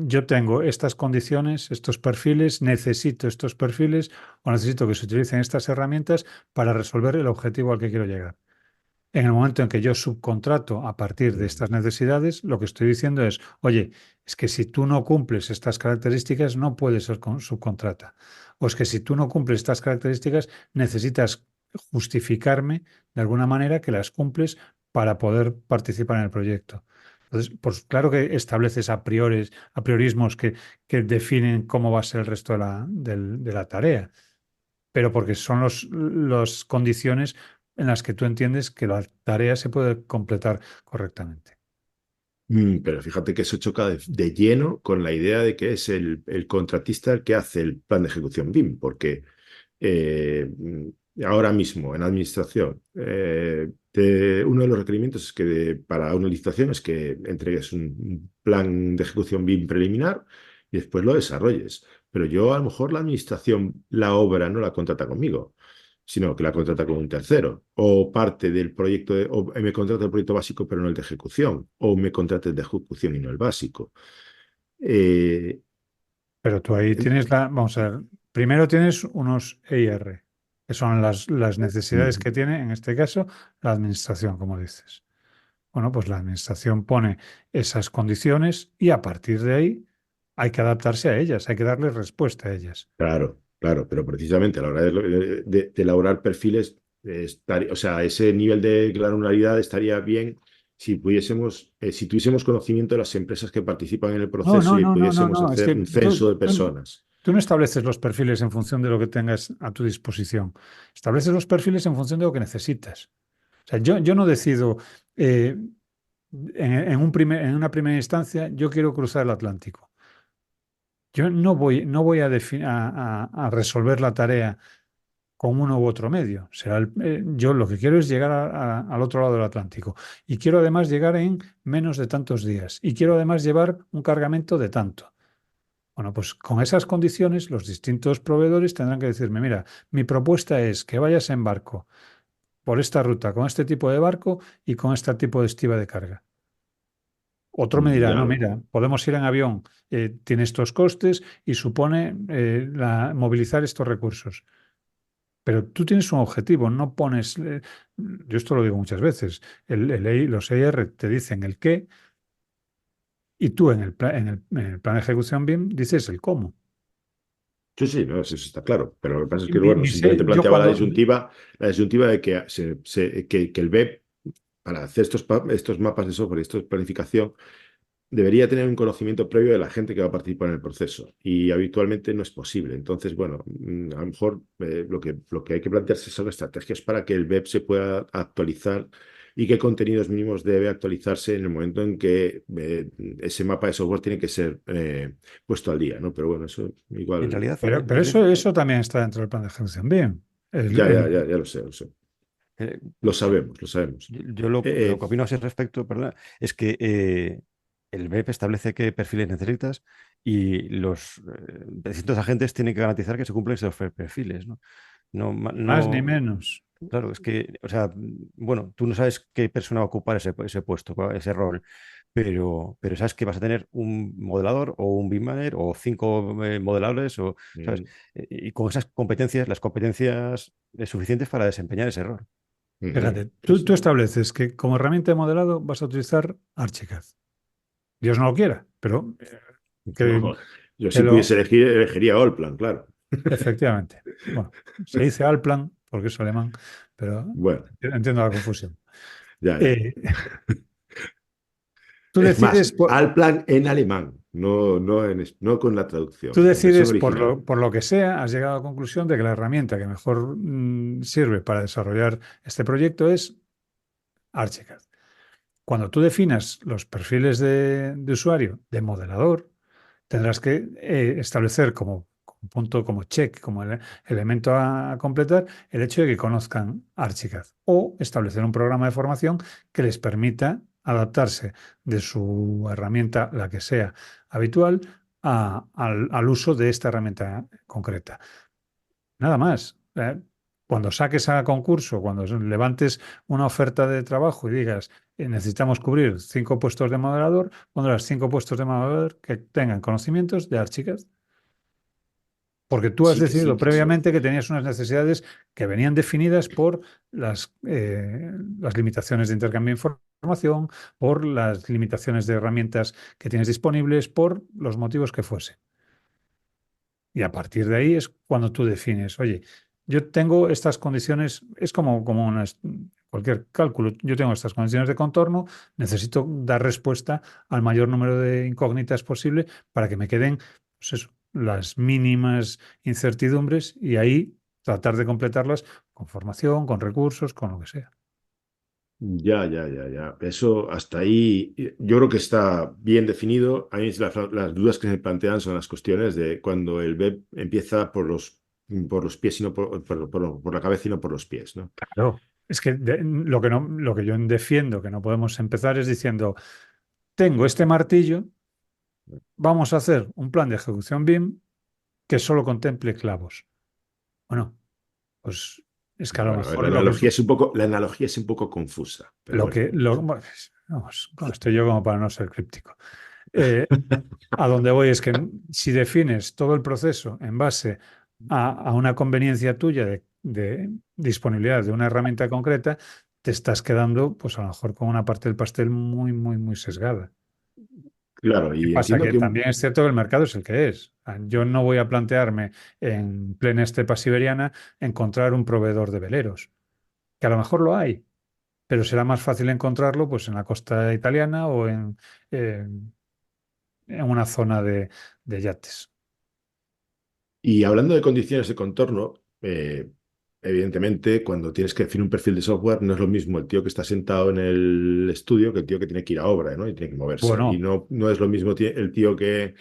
Yo tengo estas condiciones, estos perfiles, necesito estos perfiles o necesito que se utilicen estas herramientas para resolver el objetivo al que quiero llegar. En el momento en que yo subcontrato a partir de Mm. estas necesidades, lo que estoy diciendo es, oye, es que si tú no cumples estas características, no puedes ser subcontrata. O es que si tú no cumples estas características, necesitas justificarme de alguna manera que las cumples para poder participar en el proyecto. Entonces, pues claro que estableces apriorismos que definen cómo va a ser el resto de la tarea, pero porque son las condiciones en las que tú entiendes que la tarea se puede completar correctamente. Pero fíjate que eso choca de lleno con la idea de que es el contratista el que hace el plan de ejecución BIM, porque ahora mismo en administración, uno de los requerimientos es que para una licitación es que entregues un plan de ejecución BIM preliminar y después lo desarrolles. Pero yo a lo mejor la administración, la obra no la contrata conmigo, sino que la contrata con un tercero, o parte del proyecto, o me contrata el proyecto básico pero no el de ejecución, o me contrata el de ejecución y no el básico. Eh, Pero tú ahí tienes vamos a ver, primero tienes unos EIR, que son las necesidades mm, que tiene, en este caso, la administración, como dices. Bueno, pues la administración pone esas condiciones y a partir de ahí hay que adaptarse a ellas, hay que darle respuesta a ellas. claro, claro, pero precisamente a la hora de elaborar perfiles, o sea, ese nivel de granularidad estaría bien si tuviésemos conocimiento de las empresas que participan en el No, proceso no, y no, no, no, pudiésemos no. Es hacer que un censo de personas. tú no estableces los perfiles en función de lo que tengas a tu disposición. Estableces los perfiles en función de lo que necesitas. O sea, yo no decido, eh, en una primera instancia, yo quiero cruzar el Atlántico. Yo no voy a resolver la tarea con uno u otro medio. Yo lo que quiero es llegar al otro lado del Atlántico. Y quiero además llegar en menos de tantos días. Y quiero además llevar un cargamento de tanto. Bueno, pues con esas condiciones los distintos proveedores tendrán que decirme, mira, mi propuesta es que vayas en barco por esta ruta, con este tipo de barco y con este tipo de estiva de carga. Otro me dirá, Ya, no, mira, podemos ir en avión, tiene estos costes y supone movilizar estos recursos. Pero tú tienes un objetivo, no pones, yo esto lo digo muchas veces, los EIR te dicen el qué y tú en el plan de ejecución BIM dices el cómo. sí, sí, no, eso está claro. Pero lo que pasa es Y que, bueno, simplemente yo planteaba cuando, la disyuntiva de que, que el BEP, para hacer estos mapas de software y esta planificación, debería tener un conocimiento previo de la gente que va a participar en el proceso y habitualmente no es posible. Entonces, bueno, a lo mejor lo que hay que plantearse son estrategias para que el web se pueda actualizar y qué contenidos mínimos debe actualizarse en el momento en que ese mapa de software tiene que ser puesto al día, ¿no? Pero bueno, eso En igual, realidad, pero eso también está dentro del plan de ejecución BIM. ya, ya, ya, ya lo sé, lo sé. eh, Lo sabemos, lo sabemos. yo lo que opino a ese respecto, perdona, es que el BEP establece qué perfiles necesitas y los distintos agentes tienen que garantizar que se cumplen esos perfiles, ¿no? No, Ni más ni menos. claro, es que, o sea, bueno, tú no sabes qué persona va a ocupar ese puesto, ese rol, pero sabes que vas a tener un modelador o un BIM manager o cinco modeladores, ¿sabes? Mm, Y con esas competencias, las competencias suficientes para desempeñar ese rol. Fíjate, sí, tú sí. estableces que como herramienta de modelado vas a utilizar Archicad. Dios no lo quiera, pero que, No, yo que si lo, pudiese elegir, elegiría Allplan, claro. efectivamente. Bueno, se dice Alplan porque es alemán, pero Bueno, entiendo la confusión. ya, ya. Eh, Tú Es más, decides por, al plan en alemán, no con la tú traducción, en versión decides original. por lo que sea, has llegado a la conclusión de que la herramienta que mejor sirve para desarrollar este proyecto es Archicad. Cuando tú definas los perfiles de usuario de modelador, tendrás que establecer como punto, como check, como elemento a completar, el hecho de que conozcan Archicad o establecer un programa de formación que les permita adaptarse de su herramienta, la que sea habitual, al uso de esta herramienta concreta. Nada más. Cuando saques a concurso, cuando levantes una oferta de trabajo y digas, necesitamos cubrir 5 puestos de moderador, pondrás 5 puestos de moderador que tengan conocimientos de Archicad. Porque tú has Sí, decidido que eso. previamente que tenías unas necesidades que venían definidas por las limitaciones de intercambio de información, por las limitaciones de herramientas que tienes disponibles, por los motivos que fuese. Y a partir de ahí es cuando tú defines, oye, yo tengo estas condiciones, es como cualquier cálculo, yo tengo estas condiciones de contorno, necesito dar respuesta al mayor número de incógnitas posible para que me queden, pues eso, las mínimas incertidumbres y ahí tratar de completarlas con formación, con recursos, con lo que sea. Ya. Eso hasta ahí, yo creo que está bien definido. A mí las dudas que se me plantean son las cuestiones de cuando el web empieza por los pies y no por la cabeza y no por los pies, ¿no? Claro. Es que lo que no, lo que yo defiendo que no podemos empezar es diciendo, tengo este martillo. Vamos a hacer un plan de ejecución BIM que solo contemple clavos. Bueno, pues es que a lo Bueno, a ver, mejor lo que, la analogía es un poco confusa, pero lo bueno. que bueno, vamos, estoy yo como para no ser críptico. Eh, a donde voy es que si defines todo el proceso en base a una conveniencia tuya de disponibilidad de una herramienta concreta, te estás quedando, pues a lo mejor con una parte del pastel muy sesgada. Claro, ¿Qué y pasa? entiendo Que que también es cierto que el mercado es el que es. Yo no voy a plantearme en plena estepa siberiana encontrar un proveedor de veleros, que a lo mejor lo hay, pero será más fácil encontrarlo pues en la costa italiana o eh, en una zona de yates. y hablando de condiciones de contorno, evidentemente, cuando tienes que definir un perfil de software, no es lo mismo el tío que está sentado en el estudio que el tío que tiene que ir a obra, ¿no? Y tiene que moverse. Y Bueno, no es lo mismo el tío que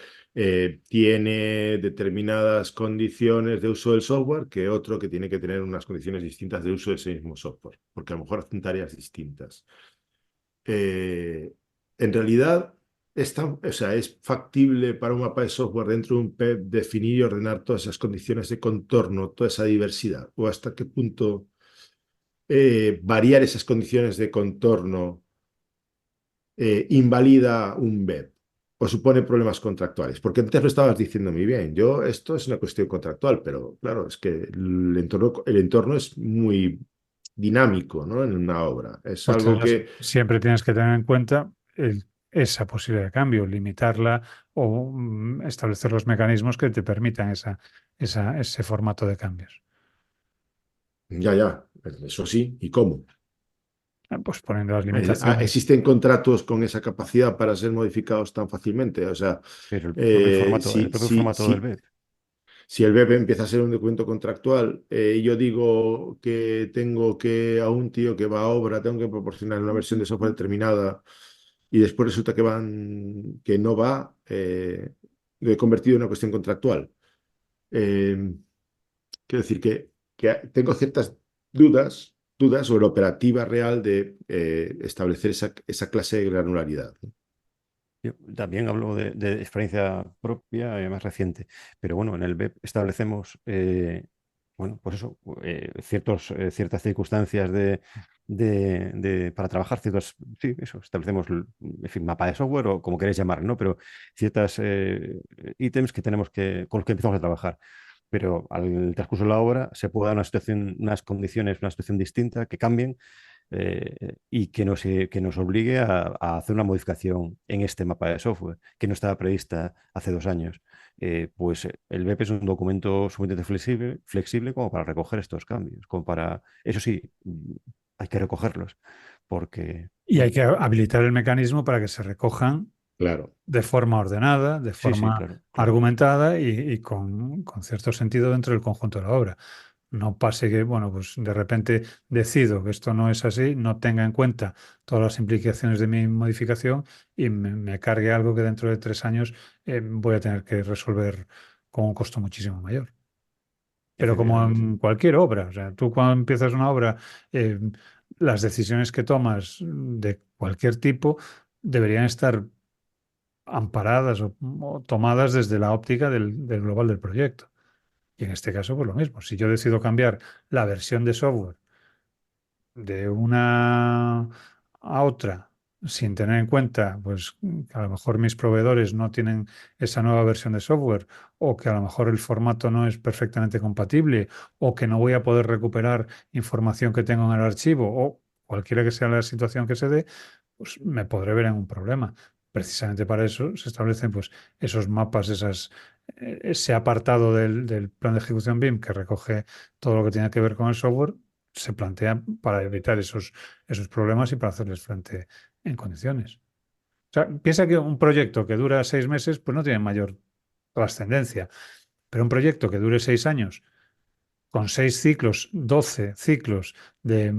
tiene determinadas condiciones de uso del software que otro que tiene que tener unas condiciones distintas de uso de ese mismo software, porque a lo mejor hacen tareas distintas. En realidad, o sea, es factible para un mapa de software dentro de un PEP definir y ordenar todas esas condiciones de contorno, toda esa diversidad, o hasta qué punto variar esas condiciones de contorno invalida un BEP o supone problemas contractuales. Porque antes lo estabas diciendo muy bien. Esto es una cuestión contractual, pero claro, es que el entorno es muy dinámico, ¿no? En una obra. Es pues algo que siempre tienes que tener en cuenta esa posibilidad de cambio, limitarla o establecer los mecanismos que te permitan ese formato de cambios. ya, eso sí, ¿y cómo? Pues poniendo las limitaciones. ¿Existen contratos con esa capacidad para ser modificados tan fácilmente? O sea, Pero eh, el si, propio si, formato del si, web. si el BEP empieza a ser un documento contractual y yo digo que tengo que a un tío que va a obra, tengo que proporcionar una versión de software determinada y después resulta que no va, lo he convertido en una cuestión contractual. Eh, Quiero decir que tengo ciertas dudas sobre la operativa real de establecer esa clase de granularidad, ¿no? Yo también hablo de experiencia propia, más reciente, pero bueno, en el web establecemos, bueno, pues eso, ciertas circunstancias para trabajar, sí, eso, establecemos, en fin, mapa de software o como queréis llamar, ¿no? Pero ciertas ítems que con los que empezamos a trabajar. Pero al transcurso de la obra se puede dar una situación, unas condiciones, una situación distinta que cambien y que nos obligue a hacer una modificación en este mapa de software que no estaba prevista hace 2 años. El BEP es un documento sumamente flexible como para recoger estos cambios, como para, eso sí, hay que recogerlos, porque... Y hay que habilitar el mecanismo para que se recojan Claro. de forma ordenada, de Sí, sí, forma claro, claro. argumentada y con cierto sentido dentro del conjunto de la obra. No pase que, bueno, pues de repente decido que esto no es así, no tenga en cuenta todas las implicaciones de mi modificación y me cargue algo que dentro de 3 años voy a tener que resolver con un costo muchísimo mayor. Pero como Efectivamente. en cualquier obra, o sea, tú cuando empiezas una obra, eh, las decisiones que tomas de cualquier tipo deberían estar amparadas o tomadas desde la óptica del global del proyecto. Y en este caso, pues lo mismo. Si yo decido cambiar la versión de software de una a otra sin tener en cuenta, pues que a lo mejor mis proveedores no tienen esa nueva versión de software o que a lo mejor el formato no es perfectamente compatible o que no voy a poder recuperar información que tengo en el archivo o cualquiera que sea la situación que se dé, pues me podré ver en un problema. Precisamente para eso se establecen pues esos mapas, ese apartado del plan de ejecución BIM que recoge todo lo que tiene que ver con el software, se plantea para evitar esos problemas y para hacerles frente en condiciones. O sea, piensa que un proyecto que dura 6 meses, pues no tiene mayor trascendencia, pero un proyecto que dure 6 años, con 6 ciclos, 12 ciclos de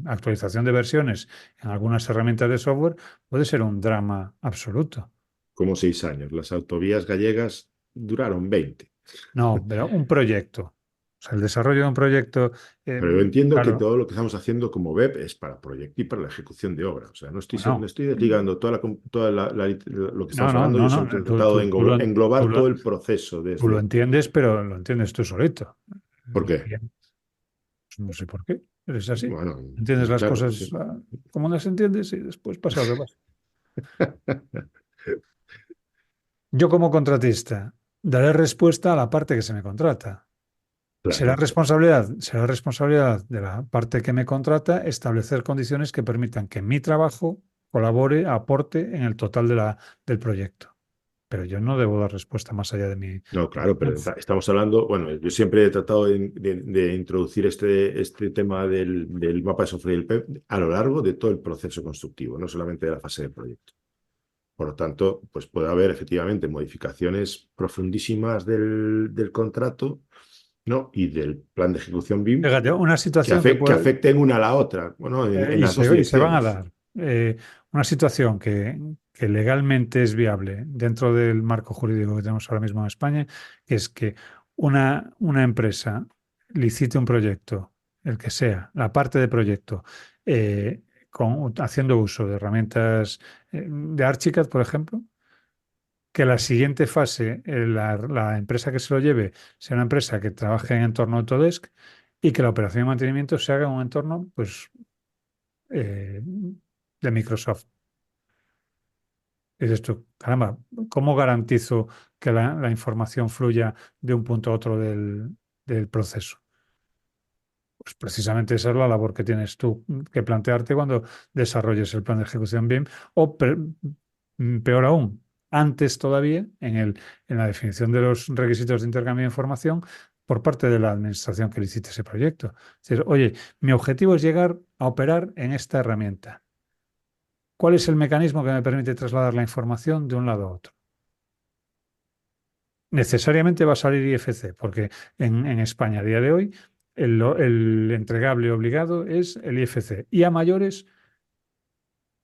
actualización de versiones en algunas herramientas de software, puede ser un drama absoluto. Como 6 años. Las autovías gallegas duraron 20. No, pero un proyecto. O sea, el desarrollo de un proyecto, Pero yo entiendo que claro, todo lo que estamos haciendo como web es para proyecto y para la ejecución de obra. O sea, no bueno. estoy desligando lo que No, estamos no, hablando. no, Yo siempre no. he tratado de Tú englobar todo lo, el proceso tú lo desde... entiendes, pero lo entiendes tú solito. ¿Por qué? Bien, pues no sé por qué. Eres así. Bueno, Entiendes las claro, cosas sí. como las entiendes y después pasa lo que pasa. Yo como contratista daré respuesta a la parte que se me contrata. Claro. Será responsabilidad de la parte que me contrata establecer condiciones que permitan que mi trabajo colabore, aporte en el total del proyecto. Pero yo no debo dar respuesta más allá de mi No, claro, pero alcance. estamos hablando, bueno, yo siempre he tratado de introducir este tema del mapa de software y el PEP a lo largo de todo el proceso constructivo, no solamente de la fase de proyecto. Por lo tanto, pues puede haber efectivamente modificaciones profundísimas del contrato, ¿no? Y del plan de ejecución BIM Fíjate, una que, situación que que puede, afecten una a la otra, bueno, en las dos y se van a direcciones. dar. Una situación que legalmente es viable dentro del marco jurídico que tenemos ahora mismo en España, que es que una empresa licite un proyecto, el que sea, la parte de proyecto, haciendo uso de herramientas de Archicad, por ejemplo, que la siguiente fase, la empresa que se lo lleve, sea una empresa que trabaje en entorno Autodesk y que la operación y mantenimiento se haga en un entorno, pues, de Microsoft. Y dices tú, caramba, ¿cómo garantizo que la información fluya de un punto a otro del proceso? Pues precisamente esa es la labor que tienes tú que plantearte cuando desarrolles el plan de ejecución BIM o peor aún, antes todavía en la definición de los requisitos de intercambio de información por parte de la administración que licite ese proyecto. Es decir, oye, mi objetivo es llegar a operar en esta herramienta. ¿Cuál es el mecanismo que me permite trasladar la información de un lado a otro? Necesariamente va a salir IFC, porque en España a día de hoy el entregable obligado es el IFC y a mayores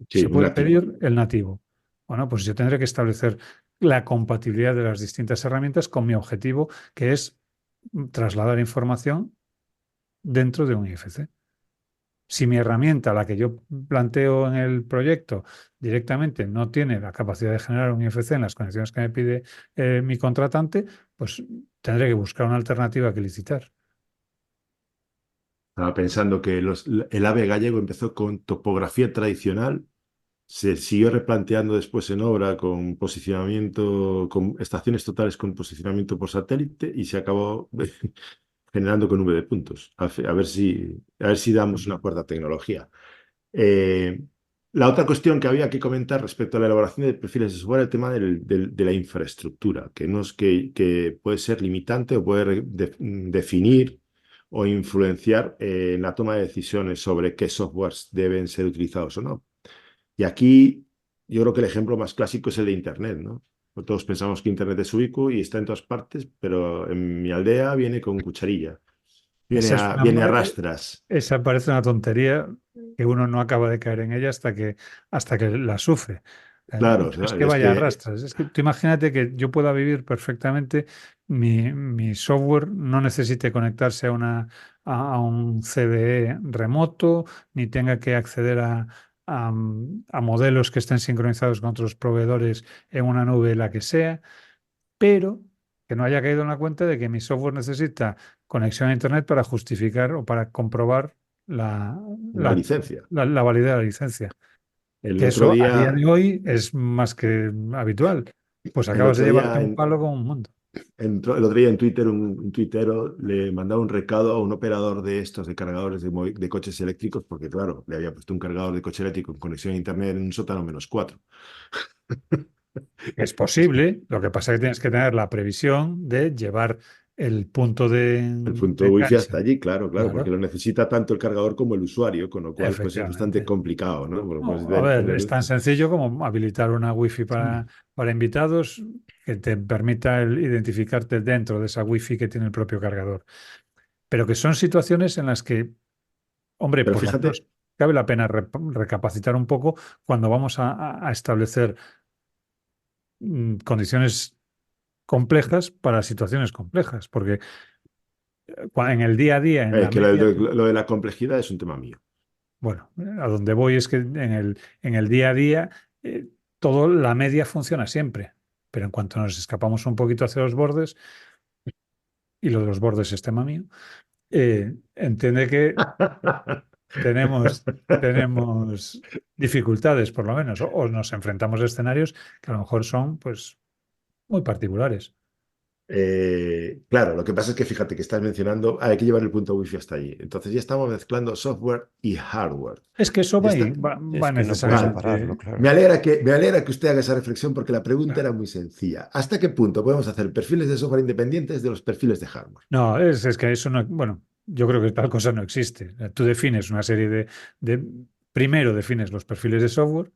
Sí, se un puede nativo. pedir el nativo. Bueno, pues yo tendré que establecer la compatibilidad de las distintas herramientas con mi objetivo, que es trasladar información dentro de un IFC. Si mi herramienta, la que yo planteo en el proyecto, directamente no tiene la capacidad de generar un IFC en las condiciones que me pide mi contratante, pues tendré que buscar una alternativa que licitar. Estaba pensando que el ave gallego empezó con topografía tradicional, se siguió replanteando después en obra con posicionamiento, con estaciones totales con posicionamiento por satélite y se acabó generando con V de puntos. A ver si damos una cuarta tecnología. Eh, la otra cuestión que había que comentar respecto a la elaboración de perfiles de software, el tema de la infraestructura, que no es que puede ser limitante o puede definir o influenciar en la toma de decisiones sobre qué softwares deben ser utilizados o no. Y aquí yo creo que el ejemplo más clásico es el de Internet, ¿no? Todos pensamos que Internet es ubicuo y está en todas partes, pero en mi aldea viene con cucharilla, Esa, es viene a una, rastras. esa parece una tontería que uno no acaba de caer en ella hasta que la sufre. Claro, o No es sea, que es vaya a que, rastras, es que tú imagínate que yo pueda vivir perfectamente, mi software no necesite conectarse a un CDE remoto, ni tenga que acceder a modelos que estén sincronizados con otros proveedores en una nube, la que sea, pero que no haya caído en la cuenta de que mi software necesita conexión a Internet para justificar o para comprobar la, una la, licencia. la validez de la licencia. El Que otro eso a día día, de hoy es más que habitual. Pues el acabas de otro llevarte día un palo con un mundo. el otro día en Twitter un tuitero le mandaba un recado a un operador de estos, de cargadores de coches eléctricos, porque claro, le había puesto un cargador de coche eléctrico con conexión a Internet en un sótano -4. Es posible, lo que pasa es que tienes que tener la previsión de llevar el punto El de punto wifi hasta enganche. allí, claro, claro, porque Claro, lo necesita tanto el cargador como el usuario, con lo cual pues es bastante efectivamente. complicado, ¿no? Bueno, pues No, a ver, es tan sencillo como habilitar una wifi para invitados que te permita identificarte dentro de esa wifi que tiene el propio cargador. Pero que son situaciones en las que, hombre, Pero por lo menos fíjate, cabe la pena recapacitar un poco cuando vamos a establecer condiciones complejas para situaciones complejas, porque en el día a día, en la que media, lo de la complejidad es un tema mío. bueno, a donde voy es que en el día a día todo la media funciona siempre, pero en cuanto nos escapamos un poquito hacia los bordes, y lo de los bordes es tema mío, entiende que tenemos dificultades, por lo menos, o nos enfrentamos a escenarios que a lo mejor son pues muy particulares. Claro, lo que pasa es que fíjate que estás mencionando, hay que llevar el punto wifi hasta allí. Entonces ya estamos mezclando software y hardware. Es que eso Ya va, está. va Es que no puedes Vale. separarlo, necesariamente. claro. Me alegra que usted haga esa reflexión porque la pregunta era muy sencilla. ¿Hasta qué punto podemos hacer perfiles de software independientes de los perfiles de hardware? No, es que eso no, bueno, yo creo que tal cosa no existe. Tú defines una serie de, primero defines los perfiles de software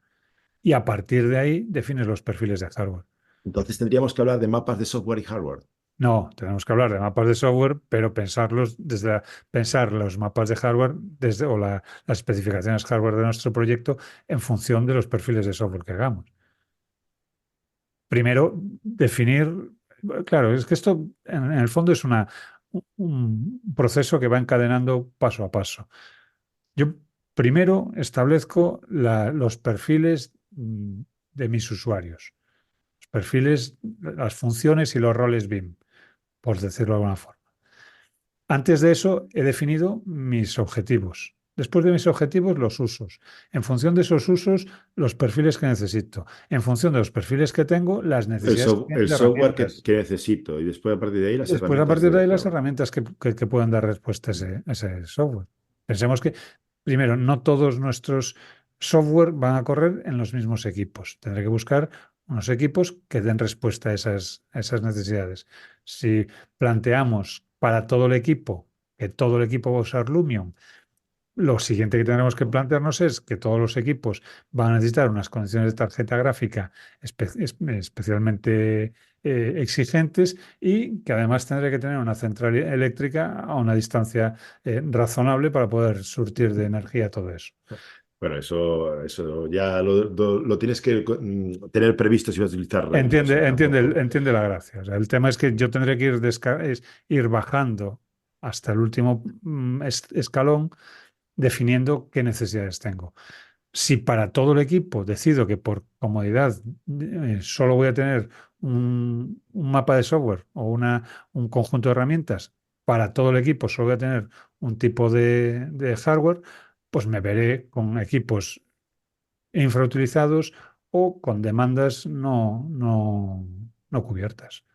y a partir de ahí defines los perfiles de hardware. Entonces tendríamos que hablar de mapas de software y hardware. No, tenemos que hablar de mapas de software, pero pensarlos pensar los mapas de hardware o las especificaciones hardware de nuestro proyecto en función de los perfiles de software que hagamos. Primero, definir, claro, es que esto en el fondo es un proceso que va encadenando paso a paso. Yo primero establezco los perfiles de mis usuarios, los perfiles, las funciones y los roles BIM, por decirlo de alguna forma. Antes de eso, he definido mis objetivos. Después de mis objetivos, los usos. En función de esos usos, los perfiles que necesito. En función de los perfiles que tengo, las necesidades que tienen El de software herramientas. que necesito y después a partir de ahí las Después, a herramientas partir de de ahí, las trabajo. herramientas que puedan dar respuesta a ese software. Pensemos que, primero, no todos nuestros software van a correr en los mismos equipos. Tendré que buscar unos equipos que den respuesta a esas necesidades. Si planteamos para todo el equipo que todo el equipo va a usar Lumion, lo siguiente que tendremos que plantearnos es que todos los equipos van a necesitar unas condiciones de tarjeta gráfica especialmente exigentes y que además tendré que tener una central eléctrica a una distancia razonable para poder surtir de energía todo eso. Bueno, eso ya lo tienes que tener previsto si vas a utilizar Revit. O sea, tampoco. Entiende la gracia. O sea, el tema es que yo tendré que ir bajando hasta el último escalón definiendo qué necesidades tengo. Si para todo el equipo decido que por comodidad solo voy a tener un mapa de software o un conjunto de herramientas, para todo el equipo solo voy a tener un tipo de hardware, pues me veré con equipos infrautilizados o con demandas no cubiertas.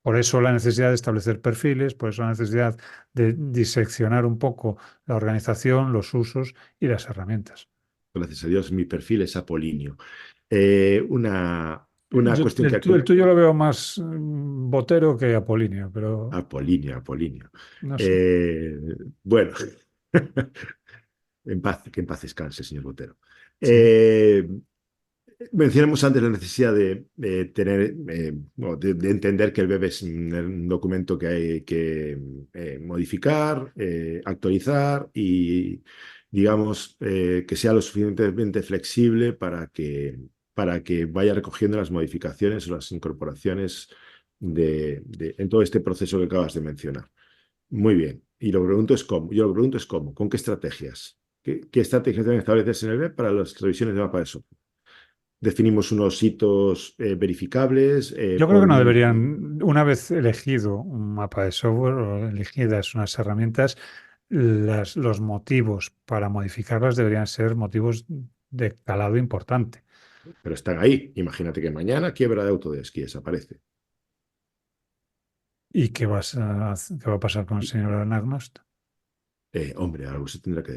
Por eso la necesidad de establecer perfiles, por eso la necesidad de diseccionar un poco la organización, los usos y las herramientas. Gracias a Dios, mi perfil es apolíneo. una cuestión que... El tuyo lo veo más botero que apolíneo, pero Apolinio, Apolinio. no sé. Eh, bueno, que en paz descanse, señor Botero. Sí. Eh, Mencionamos antes la necesidad de tener, bueno, de entender que el BEB es un documento que hay que modificar, actualizar y, digamos, que sea lo suficientemente flexible para que vaya recogiendo las modificaciones o las incorporaciones en todo este proceso que acabas de mencionar. Muy bien. Y lo que pregunto es cómo. Yo lo que pregunto es cómo, con qué estrategias. ¿Qué estrategias deben establecerse en el BEB para las revisiones de mapa de software? Definimos unos hitos verificables Yo creo que por no un... deberían, una vez elegido un mapa de software o elegidas unas herramientas, los motivos para modificarlas deberían ser motivos de calado importante. Pero están ahí. Imagínate que mañana quiebra de Autodesk y desaparece. ¿Y qué va a pasar con el señor Anagnost? Hombre, algo se tendrá que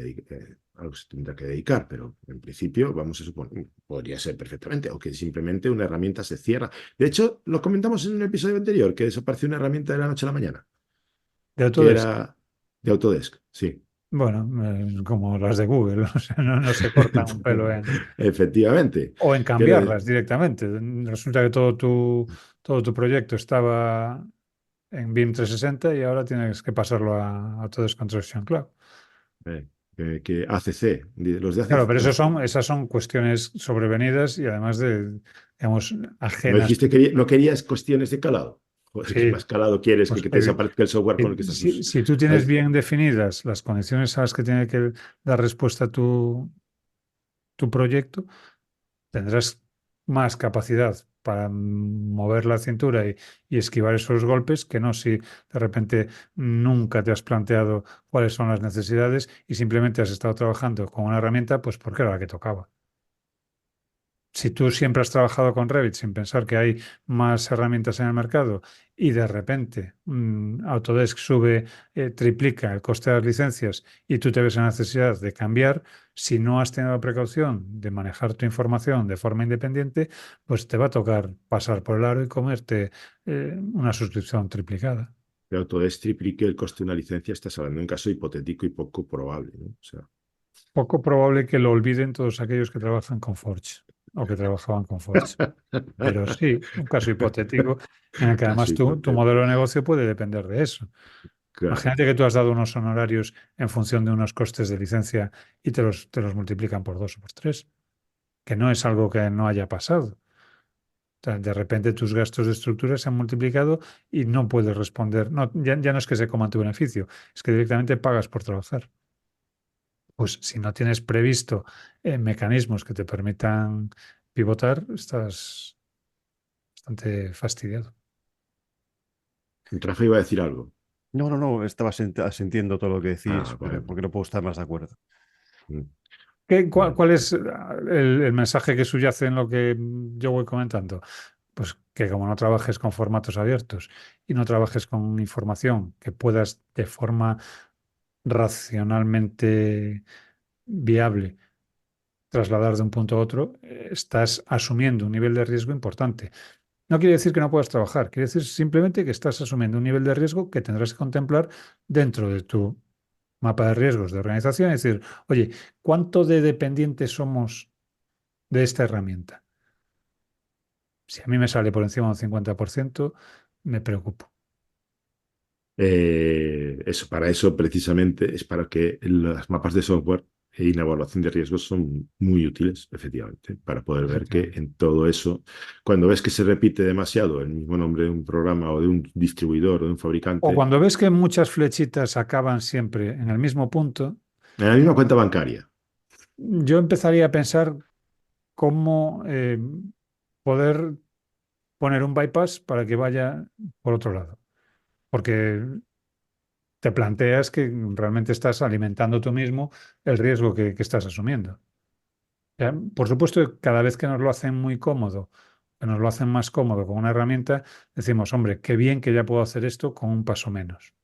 dedicar, pero en principio vamos a suponer, podría ser perfectamente, o que simplemente una herramienta se cierra. De hecho, lo comentamos en un episodio anterior, que desapareció una herramienta de la noche a la mañana, De que Autodesk. era de Autodesk, sí. Bueno, como las de Google, o sea, no se cortan un pelo Efectivamente. o en Que era cambiarlas directamente. Resulta que todo tu proyecto estaba en BIM 360 y ahora tienes que pasarlo a Autodesk Construction Cloud. que ACC, los de Claro, ACC, pero no. esas son cuestiones sobrevenidas y además digamos, ¿No ajenas. dijiste que no querías cuestiones de calado? Joder, ¿qué Sí, más calado quieres pues que te desaparezca el software con el que estás si tú tienes ¿sabes? bien definidas las condiciones a las que tiene que dar respuesta tu proyecto, tendrás más capacidad para mover la cintura y esquivar esos golpes que no si de repente nunca te has planteado cuáles son las necesidades y simplemente has estado trabajando con una herramienta, pues porque era la que tocaba. Si tú siempre has trabajado con Revit sin pensar que hay más herramientas en el mercado y de repente Autodesk sube, triplica el coste de las licencias y tú te ves en la necesidad de cambiar, si no has tenido la precaución de manejar tu información de forma independiente, pues te va a tocar pasar por el aro y comerte una suscripción triplicada. De Autodesk triplique el coste de una licencia, estás hablando de un caso hipotético y poco probable, ¿no? O sea, Poco probable que lo olviden todos aquellos que trabajan con Forge o que trabajaban con Forge. Pero sí, un caso hipotético en el que caso además tu modelo hipotético. de negocio puede depender de eso. Claro. Imagínate que tú has dado unos honorarios en función de unos costes de licencia y te los multiplican por dos o por tres, que no es algo que no haya pasado. O sea, de repente tus gastos de estructura se han multiplicado y no puedes responder. No, ya no es que se coma tu beneficio, es que directamente pagas por trabajar. Pues si no tienes previsto mecanismos que te permitan pivotar, estás bastante fastidiado. Rafa iba a decir algo. No, estaba asintiendo todo lo que decís Ah, vale. porque no puedo estar más de acuerdo. Mm, ¿Cuál, Bueno, cuál es el mensaje que subyace en lo que yo voy comentando? Pues que como no trabajes con formatos abiertos y no trabajes con información que puedas de forma racionalmente viable trasladar de un punto a otro, estás asumiendo un nivel de riesgo importante. No quiere decir que no puedas trabajar, quiere decir simplemente que estás asumiendo un nivel de riesgo que tendrás que contemplar dentro de tu mapa de riesgos de organización. Es decir, oye, ¿cuánto de dependientes somos de esta herramienta? Si a mí me sale por encima de un 50%, me preocupo. eso, para eso precisamente es para que las mapas de software y la evaluación de riesgos son muy útiles, efectivamente, para poder ver que Efectivamente. en todo eso, cuando ves que se repite demasiado el mismo nombre de un programa o de un distribuidor o de un O fabricante, cuando ves que muchas flechitas acaban siempre en el mismo punto, en la misma cuenta bancaria. yo empezaría a pensar cómo poder poner un bypass para que vaya por otro lado. Porque te planteas que realmente estás alimentando tú mismo el riesgo que estás asumiendo. Ya, por supuesto, cada vez que nos lo hacen muy cómodo, que nos lo hacen más cómodo con una herramienta, decimos, hombre, qué bien que ya puedo hacer esto con un paso menos.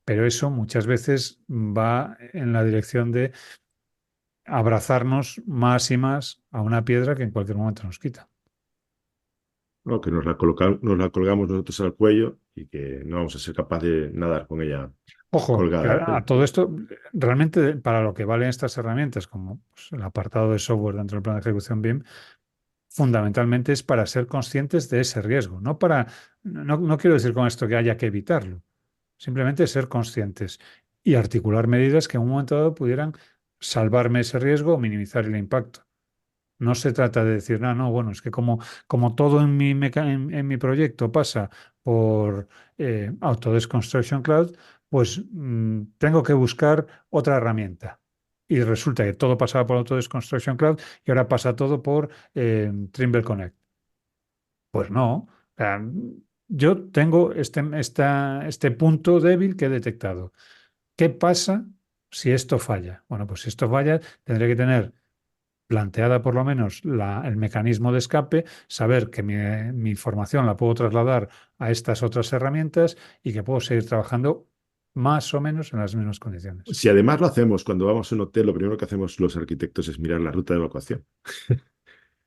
Pero eso muchas veces va en la dirección de abrazarnos más y más a una piedra que en cualquier momento nos quita. No, que nos la colgamos nosotros al cuello y que no vamos a ser capaces de nadar con ella Ojo, que colgada al a cuello. todo esto, realmente para lo que valen estas herramientas, como pues, el apartado de software dentro del plan de ejecución BIM, fundamentalmente es para ser conscientes de ese riesgo, no quiero decir con esto que haya que evitarlo, simplemente ser conscientes y articular medidas que en un momento dado pudieran salvarme ese riesgo o minimizar el impacto. No se trata de decir, no, no, bueno, es que como todo en mi proyecto pasa por Autodesk Construction Cloud, pues tengo que buscar otra herramienta. Y resulta que todo pasaba por Autodesk Construction Cloud y ahora pasa todo por Trimble Connect. Pues no. O sea, yo tengo este punto débil que he detectado. ¿Qué pasa si esto falla? Bueno, pues si esto falla, tendré que tener planteada por lo menos el mecanismo de escape, saber que mi información la puedo trasladar a estas otras herramientas y que puedo seguir trabajando más o menos en las mismas condiciones. Si además lo hacemos cuando vamos a un hotel, lo primero que hacemos los arquitectos es mirar la ruta de evacuación,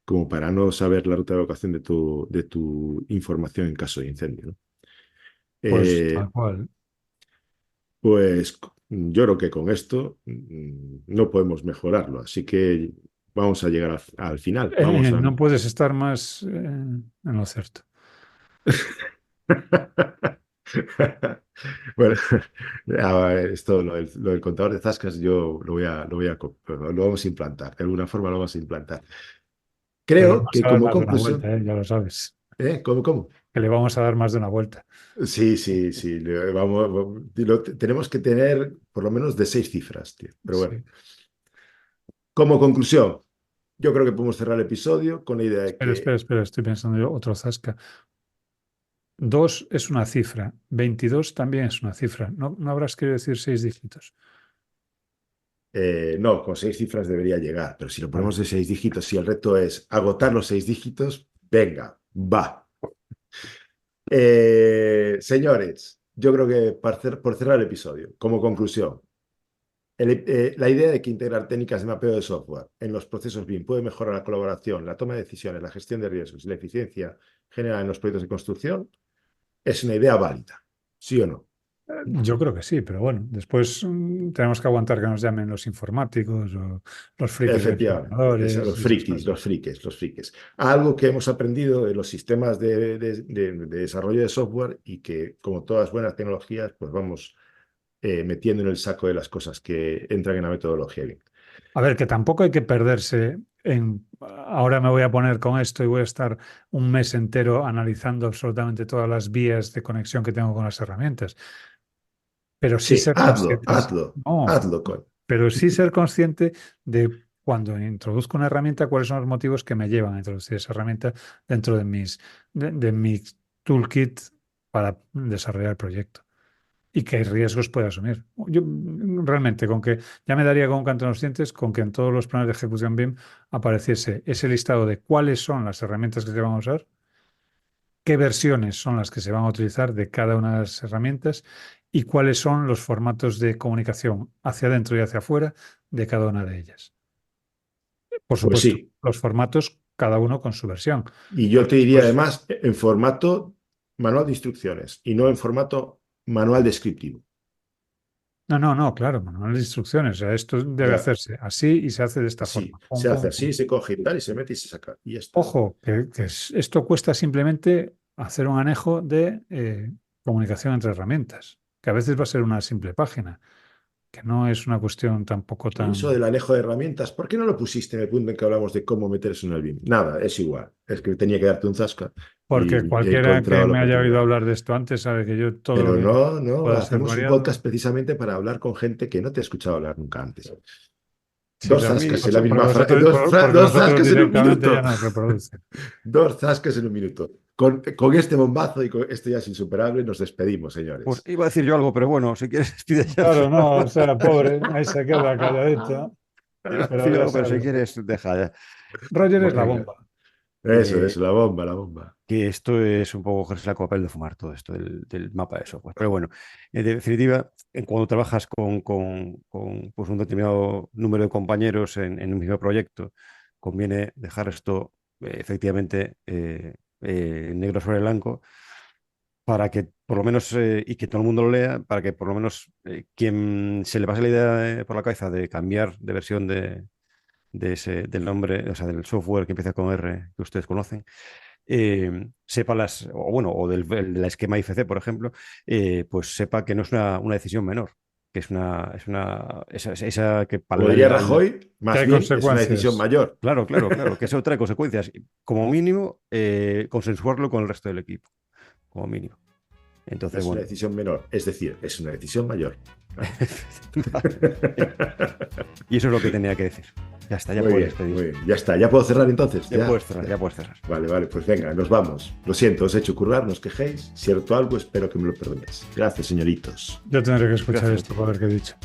como para no saber la ruta de evacuación de tu información en caso de incendio, ¿no? Pues Eh, tal cual. pues yo creo que con esto no podemos mejorarlo, así que vamos a llegar al final. Vamos a... No puedes estar más en lo cierto. Bueno, esto, lo del contador de zascas, yo lo vamos a implantar. De alguna forma lo vamos a implantar. Que le Creo vamos que a dar como más de una vuelta, conclusión, ya lo sabes. ¿Cómo? Que le vamos a dar más de una vuelta. Sí, sí, sí. Tenemos que tener por lo menos de 6 cifras, tío. Pero bueno, Sí. como conclusión, yo creo que podemos cerrar el episodio con la idea de Espera, espera, que espera, estoy pensando yo otro zasca. 2 es una cifra, 22 también es una cifra. No habrás querido decir 6 dígitos. no, con 6 cifras debería llegar, pero si lo Vale. ponemos de 6 dígitos, si el reto es agotar los 6 dígitos, venga, va. Señores, yo creo que por cerrar el episodio, como conclusión, la idea de que integrar técnicas de mapeo de software en los procesos BIM puede mejorar la colaboración, la toma de decisiones, la gestión de riesgos y la eficiencia general en los proyectos de construcción es una idea válida, ¿sí o no? Yo creo que sí, pero bueno, después tenemos que aguantar que nos llamen los informáticos o los frikis de Efectivamente, ordenadores y esas cosas. los frikis. Algo que hemos aprendido de los sistemas de desarrollo de software y que, como todas buenas tecnologías, pues vamos metiendo en el saco de las cosas que entran en la metodología BIM. A ver, que tampoco hay que perderse en ahora me voy a poner con esto y voy a estar un mes entero analizando absolutamente todas las vías de conexión que tengo con las herramientas. Pero sí Sí, ser conscientes. No, hazlo, coño. pero sí ser consciente de cuando introduzco una herramienta, cuáles son los motivos que me llevan a introducir esa herramienta dentro de mi toolkit para desarrollar el proyecto y qué riesgos puede asumir. Yo realmente, con que ya me daría con un canto en los dientes con que en todos los planes de ejecución BIM apareciese ese listado de cuáles son las herramientas que se van a usar, qué versiones son las que se van a utilizar de cada una de las herramientas y cuáles son los formatos de comunicación hacia adentro y hacia afuera de cada una de ellas. Por Pues supuesto, sí, los formatos, cada uno con su versión. y yo Porque te diría después, además en formato manual de instrucciones y no en formato manual descriptivo. no, claro, manual de instrucciones. O sea, esto O debe sea, hacerse así y se hace de esta así, forma. Pum, se hace pum, pum. así, se coge y tal, y se mete y se saca, y ya está. Ojo, esto cuesta simplemente hacer un anejo de comunicación entre herramientas, que a veces va a ser una simple página, que no es una cuestión tampoco Y eso tan... del anejo de herramientas, ¿por qué no lo pusiste en el punto en que hablamos de cómo meter eso en el BIM? Nada, es igual. Es que tenía que darte un zasca Porque y he cualquiera que encontrado la me haya oído oportunidad. hablar de esto antes sabe que yo todo lo Pero que no, no, pueda ser hacemos un variado, podcast precisamente para hablar con gente que no te ha escuchado hablar nunca antes. sí, Dos pero zascas en la misma porque frase, vosotros, porque dos vosotros zascas en un directamente ya minuto. nos reproducen. Dos zascas en un minuto. Con este bombazo y con esto ya es insuperable, nos despedimos, Pues señores. iba a decir yo algo, pero bueno, si quieres, despide ya. Claro, no, o sea, pobre, ahí se queda calladito, Iba a pero decir ya algo, pero si sabes. quieres, deja ya. Roger es la Venga, bomba. Que, la bomba, la bomba. que esto es un poco cogerse la papel de fumar, todo esto del mapa de software. Pero bueno, en definitiva, cuando trabajas con, pues, un determinado número de compañeros en un mismo proyecto, conviene dejar esto efectivamente negro sobre blanco, para que por lo menos, y que todo el mundo lo lea, para que por lo menos quien se le pase la idea por la cabeza de cambiar de versión del nombre, o sea, del software que empieza con R, que ustedes conocen, sepa o del esquema IFC, por ejemplo, pues sepa que no es una decisión menor, que es esa que Como diría Rajoy, más hay bien es una consecuencias. decisión mayor. Claro, que eso trae consecuencias. Como mínimo, consensuarlo con el resto del equipo, como mínimo. Entonces, es una decisión menor, es decir, es una decisión mayor. Y eso es lo que tenía que decir. Ya está, ya puedes pedir. Ya está, ya puedo cerrar entonces. Ya puedes cerrar. Vale, pues venga, nos vamos. Lo siento, os he hecho currar, no os quejéis. Si cierto algo, espero que me lo perdonéis. Gracias, señoritos. Yo tendré que escuchar esto para ver qué he dicho.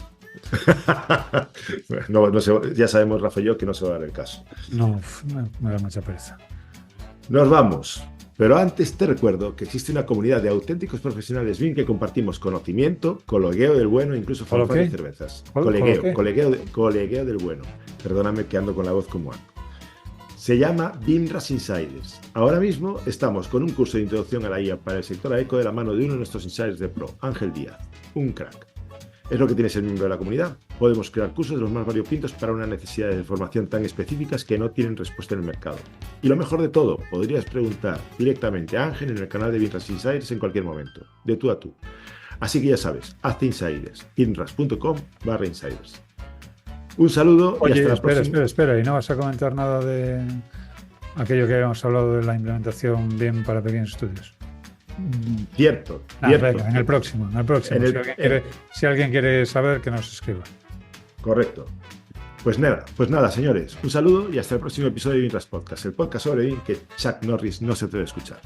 No sé, ya sabemos, Rafa y yo, que no se va a dar el caso. No, me da mucha pereza. Nos vamos. Pero antes te recuerdo que existe una comunidad de auténticos profesionales BIM que compartimos conocimiento, colegueo del bueno e incluso fanfarras y cervezas. Colegueo del bueno. Perdóname que ando con la voz como ando. Se llama BIMRAS Insiders. Ahora mismo estamos con un curso de introducción a la IA para el sector AECO de la mano de uno de nuestros insiders de pro, Ángel Díaz. Un crack. Es lo que tiene ser miembro de la comunidad. Podemos crear cursos de los más variopintos para unas necesidades de formación tan específicas que no tienen respuesta en el mercado. Y lo mejor de todo, podrías preguntar directamente a Ángel en el canal de BIMRAS Insiders en cualquier momento, de tú a tú. Así que ya sabes, hazte insiders, bimras.com/insiders. Un saludo. Oye, y hasta la próxima. Espera, ¿y no vas a comentar nada de aquello que habíamos hablado de la implementación BIM para pequeños estudios? Cierto. Venga, en el próximo. Si alguien quiere saber, que nos escriba. Correcto. Pues nada, señores. Un saludo y hasta el próximo episodio de BIMRAS Podcast, el podcast sobre BIM que Chuck Norris no se puede escuchar.